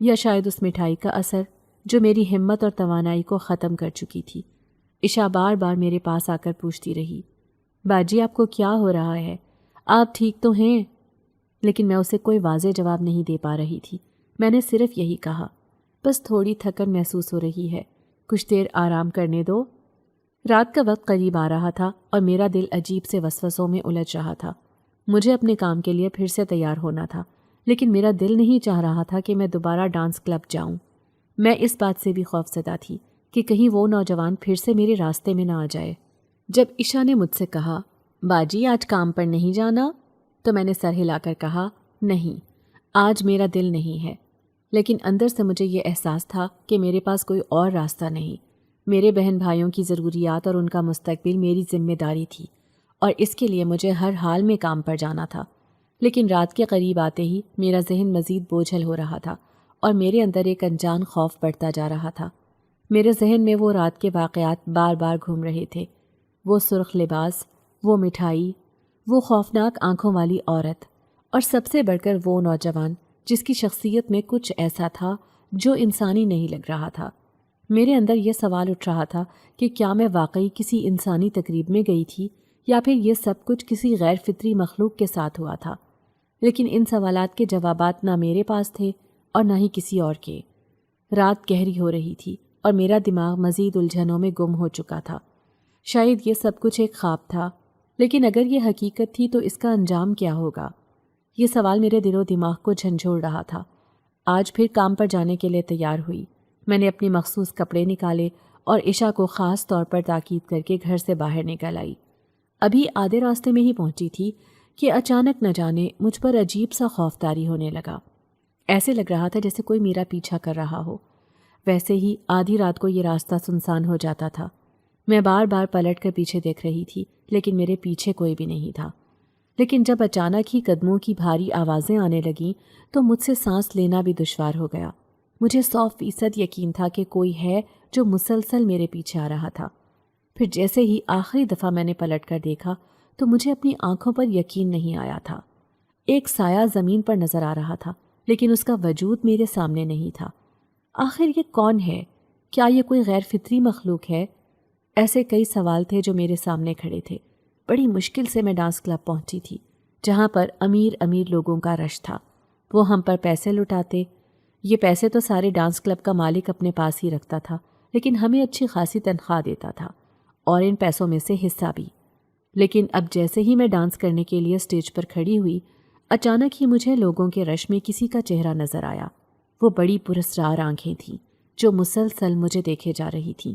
یا شاید اس مٹھائی کا اثر جو میری ہمت اور توانائی کو ختم کر چکی تھی۔ عشاء بار بار میرے پاس آ کر پوچھتی رہی، باجی آپ کو کیا ہو رہا ہے؟ آپ ٹھیک تو ہیں؟ لیکن میں اسے کوئی واضح جواب نہیں دے پا رہی تھی۔ میں نے صرف یہی کہا، بس تھوڑی تھکن محسوس ہو رہی ہے، کچھ دیر آرام کرنے دو۔ رات کا وقت قریب آ رہا تھا اور میرا دل عجیب سے وسوسوں میں الجھ رہا تھا۔ مجھے اپنے کام کے لیے پھر سے تیار ہونا تھا، لیکن میرا دل نہیں چاہ رہا تھا کہ میں دوبارہ ڈانس کلب جاؤں۔ میں اس بات سے بھی خوفزدہ تھی کہ کہیں وہ نوجوان پھر سے میرے راستے میں نہ آ جائے۔ جب عشاء نے مجھ سے کہا، باجی آج کام پر نہیں جانا، تو میں نے سر ہلا کر کہا، نہیں، آج میرا دل نہیں ہے۔ لیکن اندر سے مجھے یہ احساس تھا کہ میرے پاس کوئی اور راستہ نہیں۔ میرے بہن بھائیوں کی ضروریات اور ان کا مستقبل میری ذمہ داری تھی، اور اس کے لیے مجھے ہر حال میں کام پر جانا تھا۔ لیکن رات کے قریب آتے ہی میرا ذہن مزید بوجھل ہو رہا تھا اور میرے اندر ایک انجان خوف بڑھتا جا رہا تھا۔ میرے ذہن میں وہ رات کے واقعات بار بار گھوم رہے تھے، وہ سرخ لباس، وہ مٹھائی، وہ خوفناک آنکھوں والی عورت، اور سب سے بڑھ کر وہ نوجوان جس کی شخصیت میں کچھ ایسا تھا جو انسانی نہیں لگ رہا تھا۔ میرے اندر یہ سوال اٹھ رہا تھا کہ کیا میں واقعی کسی انسانی تقریب میں گئی تھی یا پھر یہ سب کچھ کسی غیر فطری مخلوق کے ساتھ ہوا تھا۔ لیکن ان سوالات کے جوابات نہ میرے پاس تھے اور نہ ہی کسی اور کے۔ رات گہری ہو رہی تھی اور میرا دماغ مزید الجھنوں میں گم ہو چکا تھا۔ شاید یہ سب کچھ ایک خواب تھا، لیکن اگر یہ حقیقت تھی تو اس کا انجام کیا ہوگا؟ یہ سوال میرے دل و دماغ کو جھنجھوڑ رہا تھا۔ آج پھر کام پر جانے کے لیے تیار ہوئی۔ میں نے اپنے مخصوص کپڑے نکالے اور عشاء کو خاص طور پر تاکید کر کے گھر سے باہر نکل آئی۔ ابھی آدھے راستے میں ہی پہنچی تھی کہ اچانک نہ جانے مجھ پر عجیب سا خوف طاری ہونے لگا۔ ایسے لگ رہا تھا جیسے کوئی میرا پیچھا کر رہا ہو۔ ویسے ہی آدھی رات کو یہ راستہ سنسان ہو جاتا تھا۔ میں بار بار پلٹ کر پیچھے دیکھ رہی تھی، لیکن میرے پیچھے کوئی بھی نہیں تھا۔ لیکن جب اچانک ہی قدموں کی بھاری آوازیں آنے لگیں تو مجھ سے سانس لینا بھی دشوار ہو گیا۔ مجھے 100% یقین تھا کہ کوئی ہے جو مسلسل میرے پیچھے آ رہا تھا۔ پھر جیسے ہی آخری دفعہ میں نے پلٹ کر دیکھا تو مجھے اپنی آنکھوں پر یقین نہیں آیا تھا۔ ایک سایہ زمین پر نظر آ رہا تھا، لیکن اس کا وجود میرے سامنے نہیں تھا۔ آخر یہ کون ہے؟ کیا یہ کوئی غیر فطری مخلوق ہے؟ ایسے کئی سوال تھے جو میرے سامنے کھڑے تھے، بڑی مشکل سے میں ڈانس کلب پہنچی تھی، جہاں پر امیر لوگوں کا رش تھا۔ وہ ہم پر پیسے لٹاتے۔ یہ پیسے تو سارے ڈانس کلب کا مالک اپنے پاس ہی رکھتا تھا، لیکن ہمیں اچھی خاصی تنخواہ دیتا تھا، اور ان پیسوں میں سے حصہ بھی۔ لیکن اب جیسے ہی میں ڈانس کرنے کے لیے اسٹیج پر کھڑی ہوئی، اچانک ہی مجھے لوگوں کے رش میں کسی کا چہرہ نظر آیا۔ وہ بڑی پراسرار آنکھیں تھیں جو مسلسل مجھے دیکھے جا رہی تھیں۔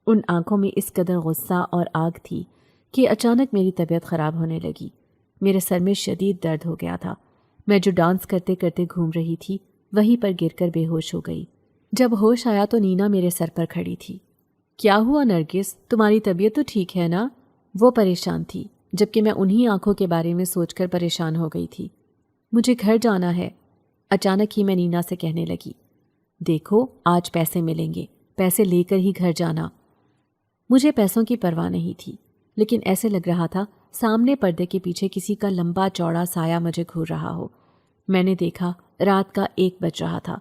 ان آنکھوں میں اس قدر غصہ اور آگ تھی کہ اچانک میری طبیعت خراب ہونے لگی۔ میرے سر میں شدید درد ہو گیا تھا۔ میں جو ڈانس کرتے کرتے گھوم رہی تھی وہیں پر گر کر بے ہوش ہو گئی۔ جب ہوش آیا تو نینا میرے سر پر کھڑی تھی۔ کیا ہوا نرگس، تمہاری طبیعت تو ٹھیک ہے نا؟ وہ پریشان تھی، جبکہ میں انہی آنکھوں کے بارے میں سوچ کر پریشان ہو گئی تھی۔ مجھے گھر جانا ہے، اچانک ہی میں نینا سے کہنے لگی۔ دیکھو، آج پیسے ملیں گے، پیسے لے کر ہی گھر جانا۔ مجھے پیسوں کی پرواہ نہیں تھی، لیکن ایسے لگ رہا تھا سامنے پردے کے پیچھے کسی کا لمبا چوڑا سایہ مجھے گھور رہا ہو۔ میں نے دیکھا رات کا 1 بج رہا تھا۔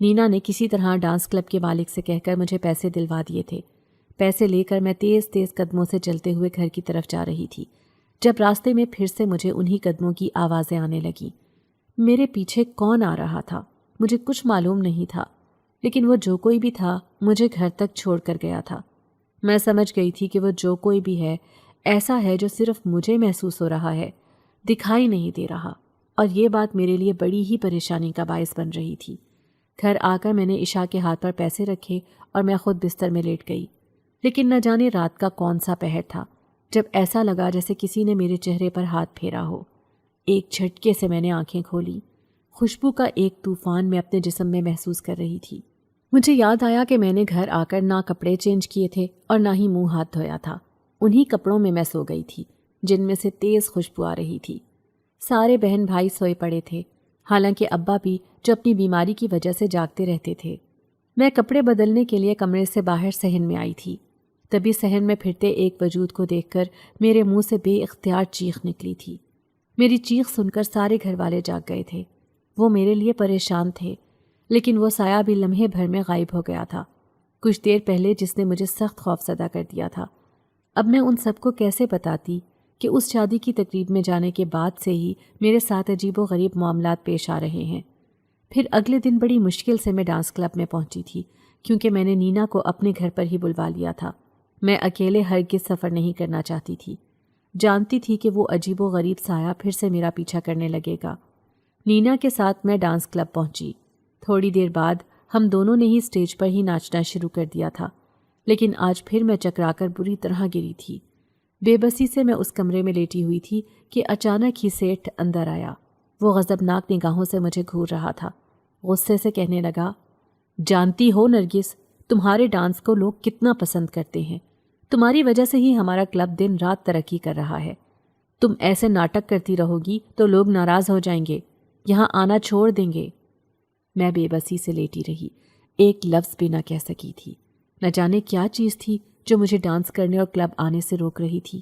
نینا نے کسی طرح ڈانس کلب کے مالک سے کہہ کر مجھے پیسے دلوا دیے تھے۔ پیسے لے کر میں تیز تیز قدموں سے چلتے ہوئے گھر کی طرف جا رہی تھی، جب راستے میں پھر سے مجھے انہی قدموں کی آوازیں آنے لگیں۔ میرے پیچھے کون آ رہا تھا مجھے کچھ معلوم نہیں تھا، لیکن وہ جو کوئی بھی تھا مجھے گھر تک چھوڑ کر گیا تھا۔ میں سمجھ گئی تھی کہ وہ جو کوئی بھی ہے ایسا ہے جو صرف مجھے محسوس ہو رہا ہے، دکھائی نہیں دے رہا، اور یہ بات میرے لیے بڑی ہی پریشانی کا باعث بن رہی تھی۔ گھر آ کر میں نے عشاء کے ہاتھ پر پیسے رکھے اور میں خود بستر میں لیٹ گئی، لیکن نہ جانے رات کا کون سا پہر تھا جب ایسا لگا جیسے کسی نے میرے چہرے پر ہاتھ پھیرا ہو۔ ایک جھٹکے سے میں نے آنکھیں کھولی۔ خوشبو کا ایک طوفان میں اپنے جسم میں محسوس کر رہی تھی۔ مجھے یاد آیا کہ میں نے گھر آ کر نہ کپڑے چینج کیے تھے اور نہ ہی منہ ہاتھ دھویا تھا۔ انہی کپڑوں میں سو گئی تھی جن میں سے تیز خوشبو آ رہی تھی۔ سارے بہن بھائی سوئے پڑے تھے، حالانکہ ابا بھی جو اپنی بیماری کی وجہ سے جاگتے رہتے تھے۔ میں کپڑے بدلنے کے لیے کمرے سے باہر صحن میں آئی تھی، تبھی صحن میں پھرتے ایک وجود کو دیکھ کر میرے منہ سے بے اختیار چیخ نکلی تھی۔ میری چیخ سن کر سارے گھر والے جاگ گئے تھے۔ وہ میرے لیے پریشان تھے، لیکن وہ سایہ بھی لمحے بھر میں غائب ہو گیا تھا، کچھ دیر پہلے جس نے مجھے سخت خوف زدہ کر دیا تھا۔ اب میں ان سب کو کیسے بتاتی کہ اس شادی کی تقریب میں جانے کے بعد سے ہی میرے ساتھ عجیب و غریب معاملات پیش آ رہے ہیں۔ پھر اگلے دن بڑی مشکل سے میں ڈانس کلب میں پہنچی تھی، کیونکہ میں نے نینا کو اپنے گھر پر ہی بلوا لیا تھا۔ میں اکیلے ہرگز سفر نہیں کرنا چاہتی تھی، جانتی تھی کہ وہ عجیب و غریب سایہ پھر سے میرا پیچھا کرنے لگے گا۔ نینا کے ساتھ میں ڈانس کلب پہنچی۔ تھوڑی دیر بعد ہم دونوں نے ہی اسٹیج پر ہی ناچنا شروع کر دیا تھا، لیکن آج پھر میں چکرا کر بری طرح گری تھی۔ بے بسی سے میں اس کمرے میں لیٹی ہوئی تھی کہ اچانک ہی سیٹھ اندر آیا۔ وہ غضبناک نگاہوں سے مجھے گھور رہا تھا، غصے سے کہنے لگا، جانتی ہو نرگس، تمہارے ڈانس کو لوگ کتنا پسند کرتے ہیں، تمہاری وجہ سے ہی ہمارا کلب دن رات ترقی کر رہا ہے۔ تم ایسے ناٹک کرتی رہو گی تو لوگ ناراض ہو جائیں گے، یہاں آنا چھوڑ دیں گے۔ میں بے بسی سے لیٹی رہی، ایک لفظ بھی نہ کہہ سکی تھی۔ نہ جانے کیا چیز تھی جو مجھے ڈانس کرنے اور کلب آنے سے روک رہی تھی۔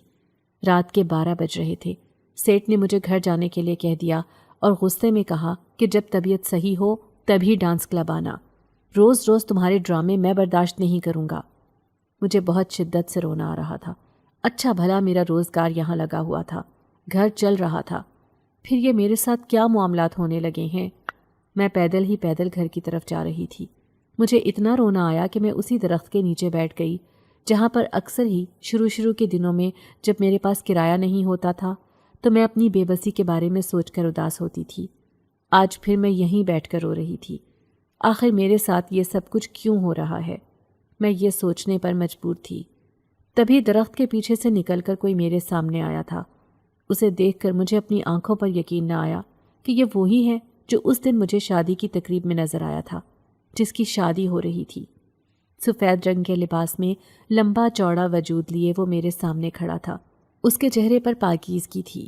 رات کے 12 بج رہے تھے۔ سیٹھ نے مجھے گھر جانے کے لیے کہہ دیا اور غصے میں کہا کہ جب طبیعت صحیح ہو تبھی ڈانس کلب آنا، روز روز تمہارے ڈرامے میں برداشت نہیں کروں گا۔ مجھے بہت شدت سے رونا آ رہا تھا۔ اچھا بھلا میرا روزگار یہاں لگا ہوا تھا، گھر چل رہا تھا، پھر یہ میرے ساتھ کیا معاملات ہونے لگے ہیں۔ میں پیدل ہی پیدل گھر کی طرف جا رہی تھی۔ مجھے اتنا رونا آیا کہ میں اسی درخت کے نیچے بیٹھ گئی جہاں پر اکثر ہی شروع کے دنوں میں جب میرے پاس کرایہ نہیں ہوتا تھا تو میں اپنی بے بسی کے بارے میں سوچ کر اداس ہوتی تھی۔ آج پھر میں یہیں بیٹھ کر رو رہی تھی۔ آخر میرے ساتھ یہ سب کچھ کیوں ہو رہا ہے؟ میں یہ سوچنے پر مجبور تھی۔ تبھی درخت کے پیچھے سے نکل کر کوئی میرے سامنے آیا تھا۔ اسے دیکھ کر مجھے اپنی آنکھوں پر یقین نہ آیا کہ یہ وہی ہے جو اس دن مجھے شادی کی تقریب میں نظر آیا تھا، جس کی شادی ہو رہی تھی۔ سفید رنگ کے لباس میں لمبا چوڑا وجود لیے وہ میرے سامنے کھڑا تھا۔ اس کے چہرے پر پاکیزگی تھی۔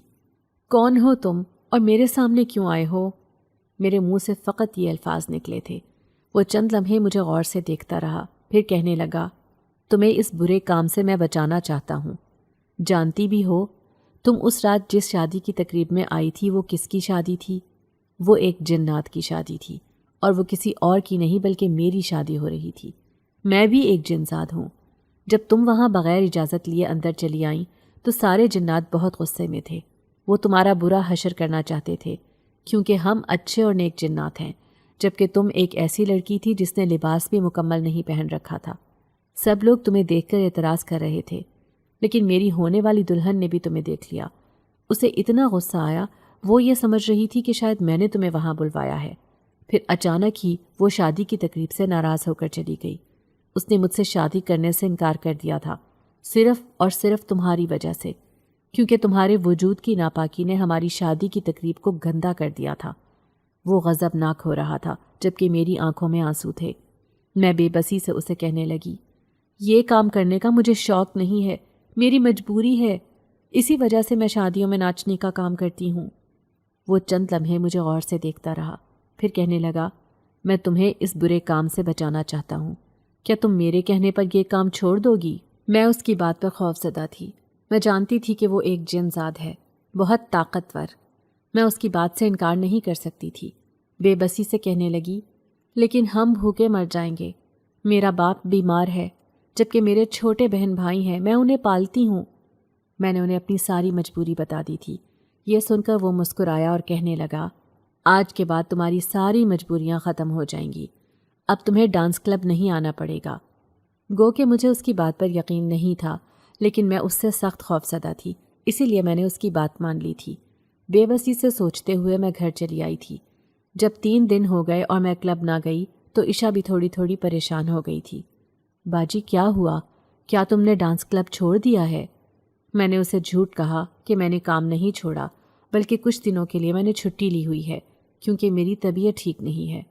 کون ہو تم اور میرے سامنے کیوں آئے ہو؟ میرے منہ سے فقط یہ الفاظ نکلے تھے۔ وہ چند لمحے مجھے غور سے دیکھتا رہا، پھر کہنے لگا، تمہیں اس برے کام سے میں بچانا چاہتا ہوں۔ جانتی بھی ہو تم اس رات جس شادی کی تقریب میں آئی تھی وہ کس کی شادی تھی؟ وہ ایک جنات کی شادی تھی، اور وہ کسی اور کی نہیں بلکہ میری شادی ہو رہی تھی۔ میں بھی ایک جنزاد ہوں۔ جب تم وہاں بغیر اجازت لیے اندر چلی آئیں تو سارے جنات بہت غصے میں تھے۔ وہ تمہارا برا حشر کرنا چاہتے تھے کیونکہ ہم اچھے اور نیک جنات ہیں، جبکہ تم ایک ایسی لڑکی تھی جس نے لباس بھی مکمل نہیں پہن رکھا تھا۔ سب لوگ تمہیں دیکھ کر اعتراض کر رہے تھے، لیکن میری ہونے والی دلہن نے بھی تمہیں دیکھ لیا۔ اسے اتنا غصہ آیا، وہ یہ سمجھ رہی تھی کہ شاید میں نے تمہیں وہاں بلوایا ہے۔ پھر اچانک ہی وہ شادی کی تقریب سے ناراض ہو کر چلی گئی۔ اس نے مجھ سے شادی کرنے سے انکار کر دیا تھا، صرف اور صرف تمہاری وجہ سے، کیونکہ تمہارے وجود کی ناپاکی نے ہماری شادی کی تقریب کو گندا کر دیا تھا۔ وہ غضبناک ہو رہا تھا، جبکہ میری آنکھوں میں آنسو تھے۔ میں بے بسی سے اسے کہنے لگی، یہ کام کرنے کا مجھے شوق نہیں ہے، میری مجبوری ہے، اسی وجہ سے میں شادیوں میں ناچنے کا کام کرتی ہوں۔ وہ چند لمحے مجھے غور سے دیکھتا رہا، پھر کہنے لگا، میں تمہیں اس برے کام سے بچانا چاہتا ہوں، کیا تم میرے کہنے پر یہ کام چھوڑ دو گی؟ میں اس کی بات پر خوف زدہ تھی۔ میں جانتی تھی کہ وہ ایک جن زاد ہے، بہت طاقتور۔ میں اس کی بات سے انکار نہیں کر سکتی تھی۔ بے بسی سے کہنے لگی، لیکن ہم بھوکے مر جائیں گے، میرا باپ بیمار ہے، جبکہ میرے چھوٹے بہن بھائی ہیں، میں انہیں پالتی ہوں۔ میں نے انہیں اپنی ساری مجبوری بتا دی تھی۔ یہ سن کر وہ مسکرایا اور کہنے لگا، آج کے بعد تمہاری ساری مجبوریاں ختم ہو جائیں گی، اب تمہیں ڈانس کلب نہیں آنا پڑے گا۔ گو کہ مجھے اس کی بات پر یقین نہیں تھا، لیکن میں اس سے سخت خوف زدہ تھی، اسی لیے میں نے اس کی بات مان لی تھی۔ بے بسی سے سوچتے ہوئے میں گھر چلی آئی تھی۔ جب 3 دن ہو گئے اور میں کلب نہ گئی تو عشا بھی تھوڑی تھوڑی پریشان ہو گئی تھی۔ باجی کیا ہوا؟ کیا تم نے ڈانس کلب چھوڑ دیا ہے؟ میں نے اسے جھوٹ کہا کہ میں نے کام نہیں چھوڑا، بلکہ کچھ دنوں کے لیے میں نے چھٹی لی ہوئی ہے کیونکہ میری طبیعت ٹھیک نہیں ہے۔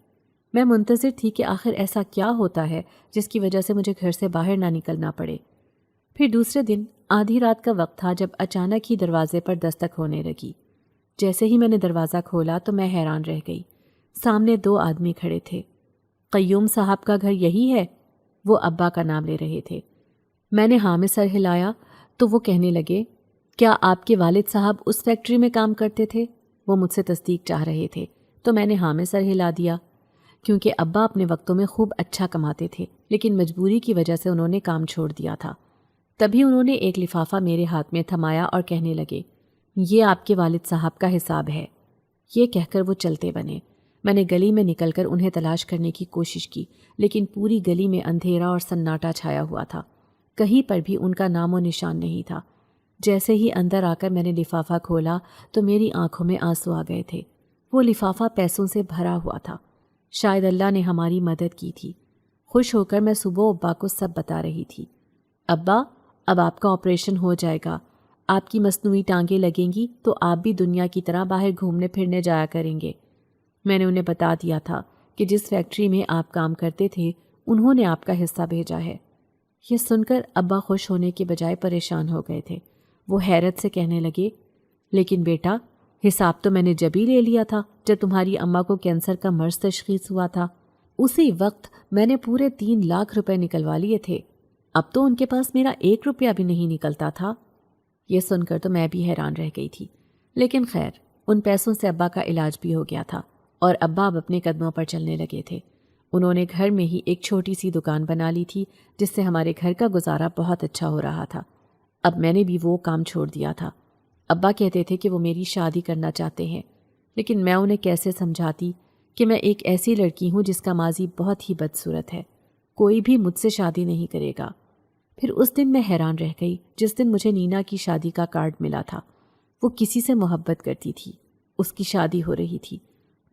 میں منتظر تھی کہ آخر ایسا کیا ہوتا ہے جس کی وجہ سے مجھے گھر سے باہر نہ نکلنا پڑے۔ پھر دوسرے دن آدھی رات کا وقت تھا جب اچانک ہی دروازے پر دستک ہونے لگی۔ جیسے ہی میں نے دروازہ کھولا تو میں حیران رہ گئی۔ سامنے 2 آدمی کھڑے تھے۔ قیوم صاحب کا گھر یہی ہے؟ وہ ابا کا نام لے رہے تھے۔ میں نے ہاں میں سر ہلایا تو وہ کہنے لگے، کیا آپ کے والد صاحب اس فیکٹری میں کام کرتے تھے؟ وہ مجھ سے تصدیق چاہ رہے تھے تو میں نے ہاں میں سر ہلا دیا، کیونکہ ابا اپنے وقتوں میں خوب اچھا کماتے تھے، لیکن مجبوری کی وجہ سے انہوں نے کام چھوڑ دیا تھا۔ تبھی انہوں نے ایک لفافہ میرے ہاتھ میں تھمایا اور کہنے لگے، یہ آپ کے والد صاحب کا حساب ہے۔ یہ کہہ کر وہ چلتے بنے۔ میں نے گلی میں نکل کر انہیں تلاش کرنے کی کوشش کی، لیکن پوری گلی میں اندھیرا اور سناٹا چھایا ہوا تھا، کہیں پر بھی ان کا نام و نشان نہیں تھا۔ جیسے ہی اندر آ کر میں نے لفافہ کھولا تو میری آنکھوں میں آنسو آ گئے تھے۔ وہ لفافہ پیسوں سے بھرا ہوا تھا۔ شاید اللہ نے ہماری مدد کی تھی۔ خوش ہو کر میں صبح ابا کو سب بتا رہی تھی۔ ابا، اب آپ کا آپریشن ہو جائے گا، آپ کی مصنوعی ٹانگیں لگیں گی تو آپ بھی دنیا کی طرح باہر گھومنے پھرنے جایا کریں گے۔ میں نے انہیں بتا دیا تھا کہ جس فیکٹری میں آپ کام کرتے تھے انہوں نے آپ کا حصہ بھیجا ہے۔ یہ سن کر ابا خوش ہونے کے بجائے پریشان ہو گئے تھے۔ وہ حیرت سے کہنے لگے، لیکن بیٹا، حساب تو میں نے جبھی لے لیا تھا جب تمہاری اماں کو کینسر کا مرض تشخیص ہوا تھا۔ اسی وقت میں نے پورے 3 لاکھ روپے نکلوا لیے تھے۔ اب تو ان کے پاس میرا 1 روپیہ بھی نہیں نکلتا تھا۔ یہ سن کر تو میں بھی حیران رہ گئی تھی، لیکن خیر، ان پیسوں سے ابا کا علاج بھی ہو گیا تھا اور ابا اب اپنے قدموں پر چلنے لگے تھے۔ انہوں نے گھر میں ہی ایک چھوٹی سی دکان بنا لی تھی جس سے ہمارے گھر کا گزارا بہت اچھا ہو رہا تھا۔ اب میں نے بھی وہ کام چھوڑ دیا تھا۔ ابا کہتے تھے کہ وہ میری شادی کرنا چاہتے ہیں، لیکن میں انہیں کیسے سمجھاتی کہ میں ایک ایسی لڑکی ہوں جس کا ماضی بہت ہی بدصورت ہے، کوئی بھی مجھ سے شادی نہیں کرے گا۔ پھر اس دن میں حیران رہ گئی جس دن مجھے نینا کی شادی کا کارڈ ملا تھا۔ وہ کسی سے محبت کرتی تھی، اس کی شادی ہو رہی تھی۔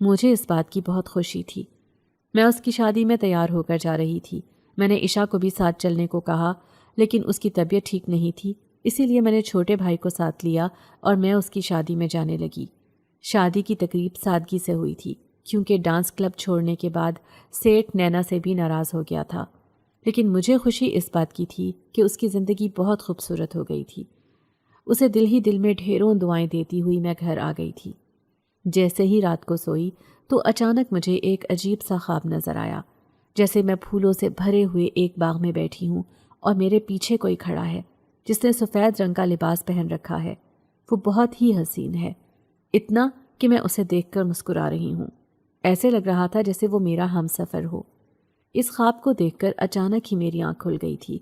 مجھے اس بات کی بہت خوشی تھی۔ میں اس کی شادی میں تیار ہو کر جا رہی تھی۔ میں نے عشا کو بھی ساتھ چلنے کو کہا، لیکن اس کی طبیعت ٹھیک نہیں تھی، اسی لیے میں نے چھوٹے بھائی کو ساتھ لیا اور میں اس کی شادی میں جانے لگی۔ شادی کی تقریب سادگی سے ہوئی تھی کیونکہ ڈانس کلب چھوڑنے کے بعد سیٹھ نینا سے بھی ناراض ہو گیا تھا، لیکن مجھے خوشی اس بات کی تھی کہ اس کی زندگی بہت خوبصورت ہو گئی تھی۔ اسے دل ہی دل میں ڈھیروں دعائیں دیتی ہوئی میں گھر آ گئی تھی۔ جیسے ہی رات کو سوئی تو اچانک مجھے ایک عجیب سا خواب نظر آیا، جیسے میں پھولوں سے بھرے ہوئے ایک باغ میں بیٹھی ہوں اور میرے پیچھے کوئی کھڑا ہے جس نے سفید رنگ کا لباس پہن رکھا ہے۔ وہ بہت ہی حسین ہے، اتنا کہ میں اسے دیکھ کر مسکرا رہی ہوں۔ ایسے لگ رہا تھا جیسے وہ میرا ہم سفر ہو۔ اس خواب کو دیکھ کر اچانک ہی میری آنکھ کھل گئی تھی۔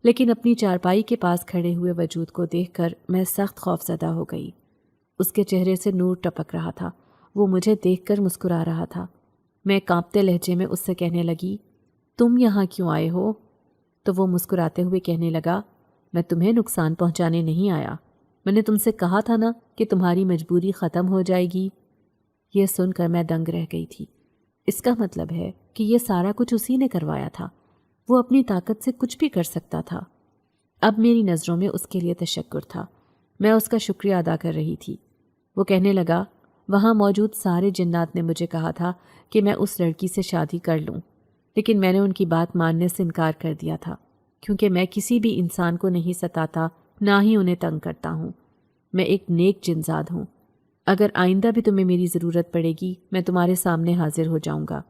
لیکن اپنی چارپائی کے پاس کھڑے ہوئے وجود کو دیکھ کر میں سخت خوفزدہ ہو گئی۔ اس کے چہرے سے نور ٹپک رہا تھا، وہ مجھے دیکھ کر مسکرا رہا تھا۔ میں کانپتے لہجے میں اس سے کہنے لگی، تم یہاں کیوں آئے ہو؟ تو وہ مسکراتے ہوئے کہنے لگا، میں تمہیں نقصان پہنچانے نہیں آیا، میں نے تم سے کہا تھا نا کہ تمہاری مجبوری ختم ہو جائے گی۔ یہ سن کر میں دنگ رہ گئی تھی۔ اس کا مطلب ہے کہ یہ سارا کچھ اسی نے کروایا تھا، وہ اپنی طاقت سے کچھ بھی کر سکتا تھا۔ اب میری نظروں میں اس کے لیے تشکر تھا، میں اس کا شکریہ ادا کر رہی تھی۔ وہ کہنے لگا، وہاں موجود سارے جنات نے مجھے کہا تھا کہ میں اس لڑکی سے شادی کر لوں، لیکن میں نے ان کی بات ماننے سے انکار کر دیا تھا، کیونکہ میں کسی بھی انسان کو نہیں ستاتا، نہ ہی انہیں تنگ کرتا ہوں۔ میں ایک نیک جنزاد ہوں، اگر آئندہ بھی تمہیں میری ضرورت پڑے گی میں تمہارے سامنے حاضر ہو جاؤں گا۔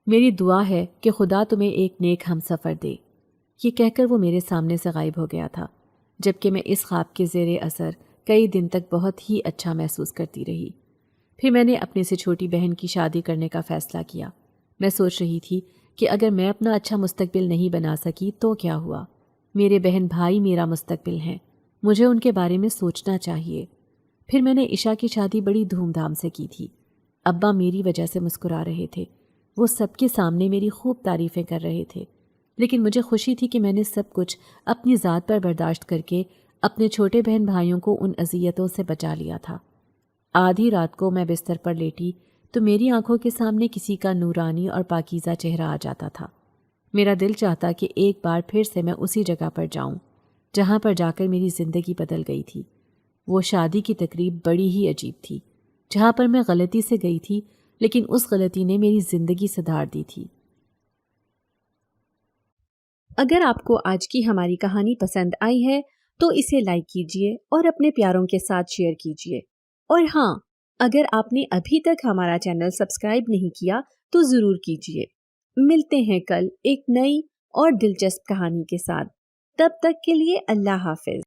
میری دعا ہے کہ خدا تمہیں ایک نیک ہم سفر دے۔ یہ کہہ کر وہ میرے سامنے سے غائب ہو گیا تھا، جبکہ میں اس خواب کے زیر اثر کئی دن تک بہت ہی اچھا محسوس کرتی رہی۔ پھر میں نے اپنے سے چھوٹی بہن کی شادی کرنے کا فیصلہ کیا۔ میں سوچ رہی تھی کہ اگر میں اپنا اچھا مستقبل نہیں بنا سکی تو کیا ہوا؟ میرے بہن بھائی میرا مستقبل ہیں، مجھے ان کے بارے میں سوچنا چاہیے۔ پھر میں نے عشا کی شادی بڑی دھوم دھام سے کی تھی۔ ابا میری وجہ سے مسکرا رہے تھے، وہ سب کے سامنے میری خوب تعریفیں کر رہے تھے، لیکن مجھے خوشی تھی کہ میں نے سب کچھ اپنی ذات پر برداشت کر کے اپنے چھوٹے بہن بھائیوں کو ان اذیتوں سے بچا لیا تھا۔ آدھی رات کو میں بستر پر لیٹی تو میری آنکھوں کے سامنے کسی کا نورانی اور پاکیزہ چہرہ آ جاتا تھا۔ میرا دل چاہتا کہ ایک بار پھر سے میں اسی جگہ پر جاؤں جہاں پر جا کر میری زندگی بدل گئی تھی۔ وہ شادی کی تقریب بڑی ہی عجیب تھی، جہاں پر میں غلطی سے گئی تھی، لیکن اس غلطی نے میری زندگی سدھار دی تھی۔ اگر آپ کو آج کی ہماری کہانی پسند آئی ہے تو اسے لائک کیجیے اور اپنے پیاروں کے ساتھ شیئر کیجیے، اور ہاں، اگر آپ نے ابھی تک ہمارا چینل سبسکرائب نہیں کیا تو ضرور کیجیے۔ ملتے ہیں کل ایک نئی اور دلچسپ کہانی کے ساتھ، تب تک کے لیے اللہ حافظ۔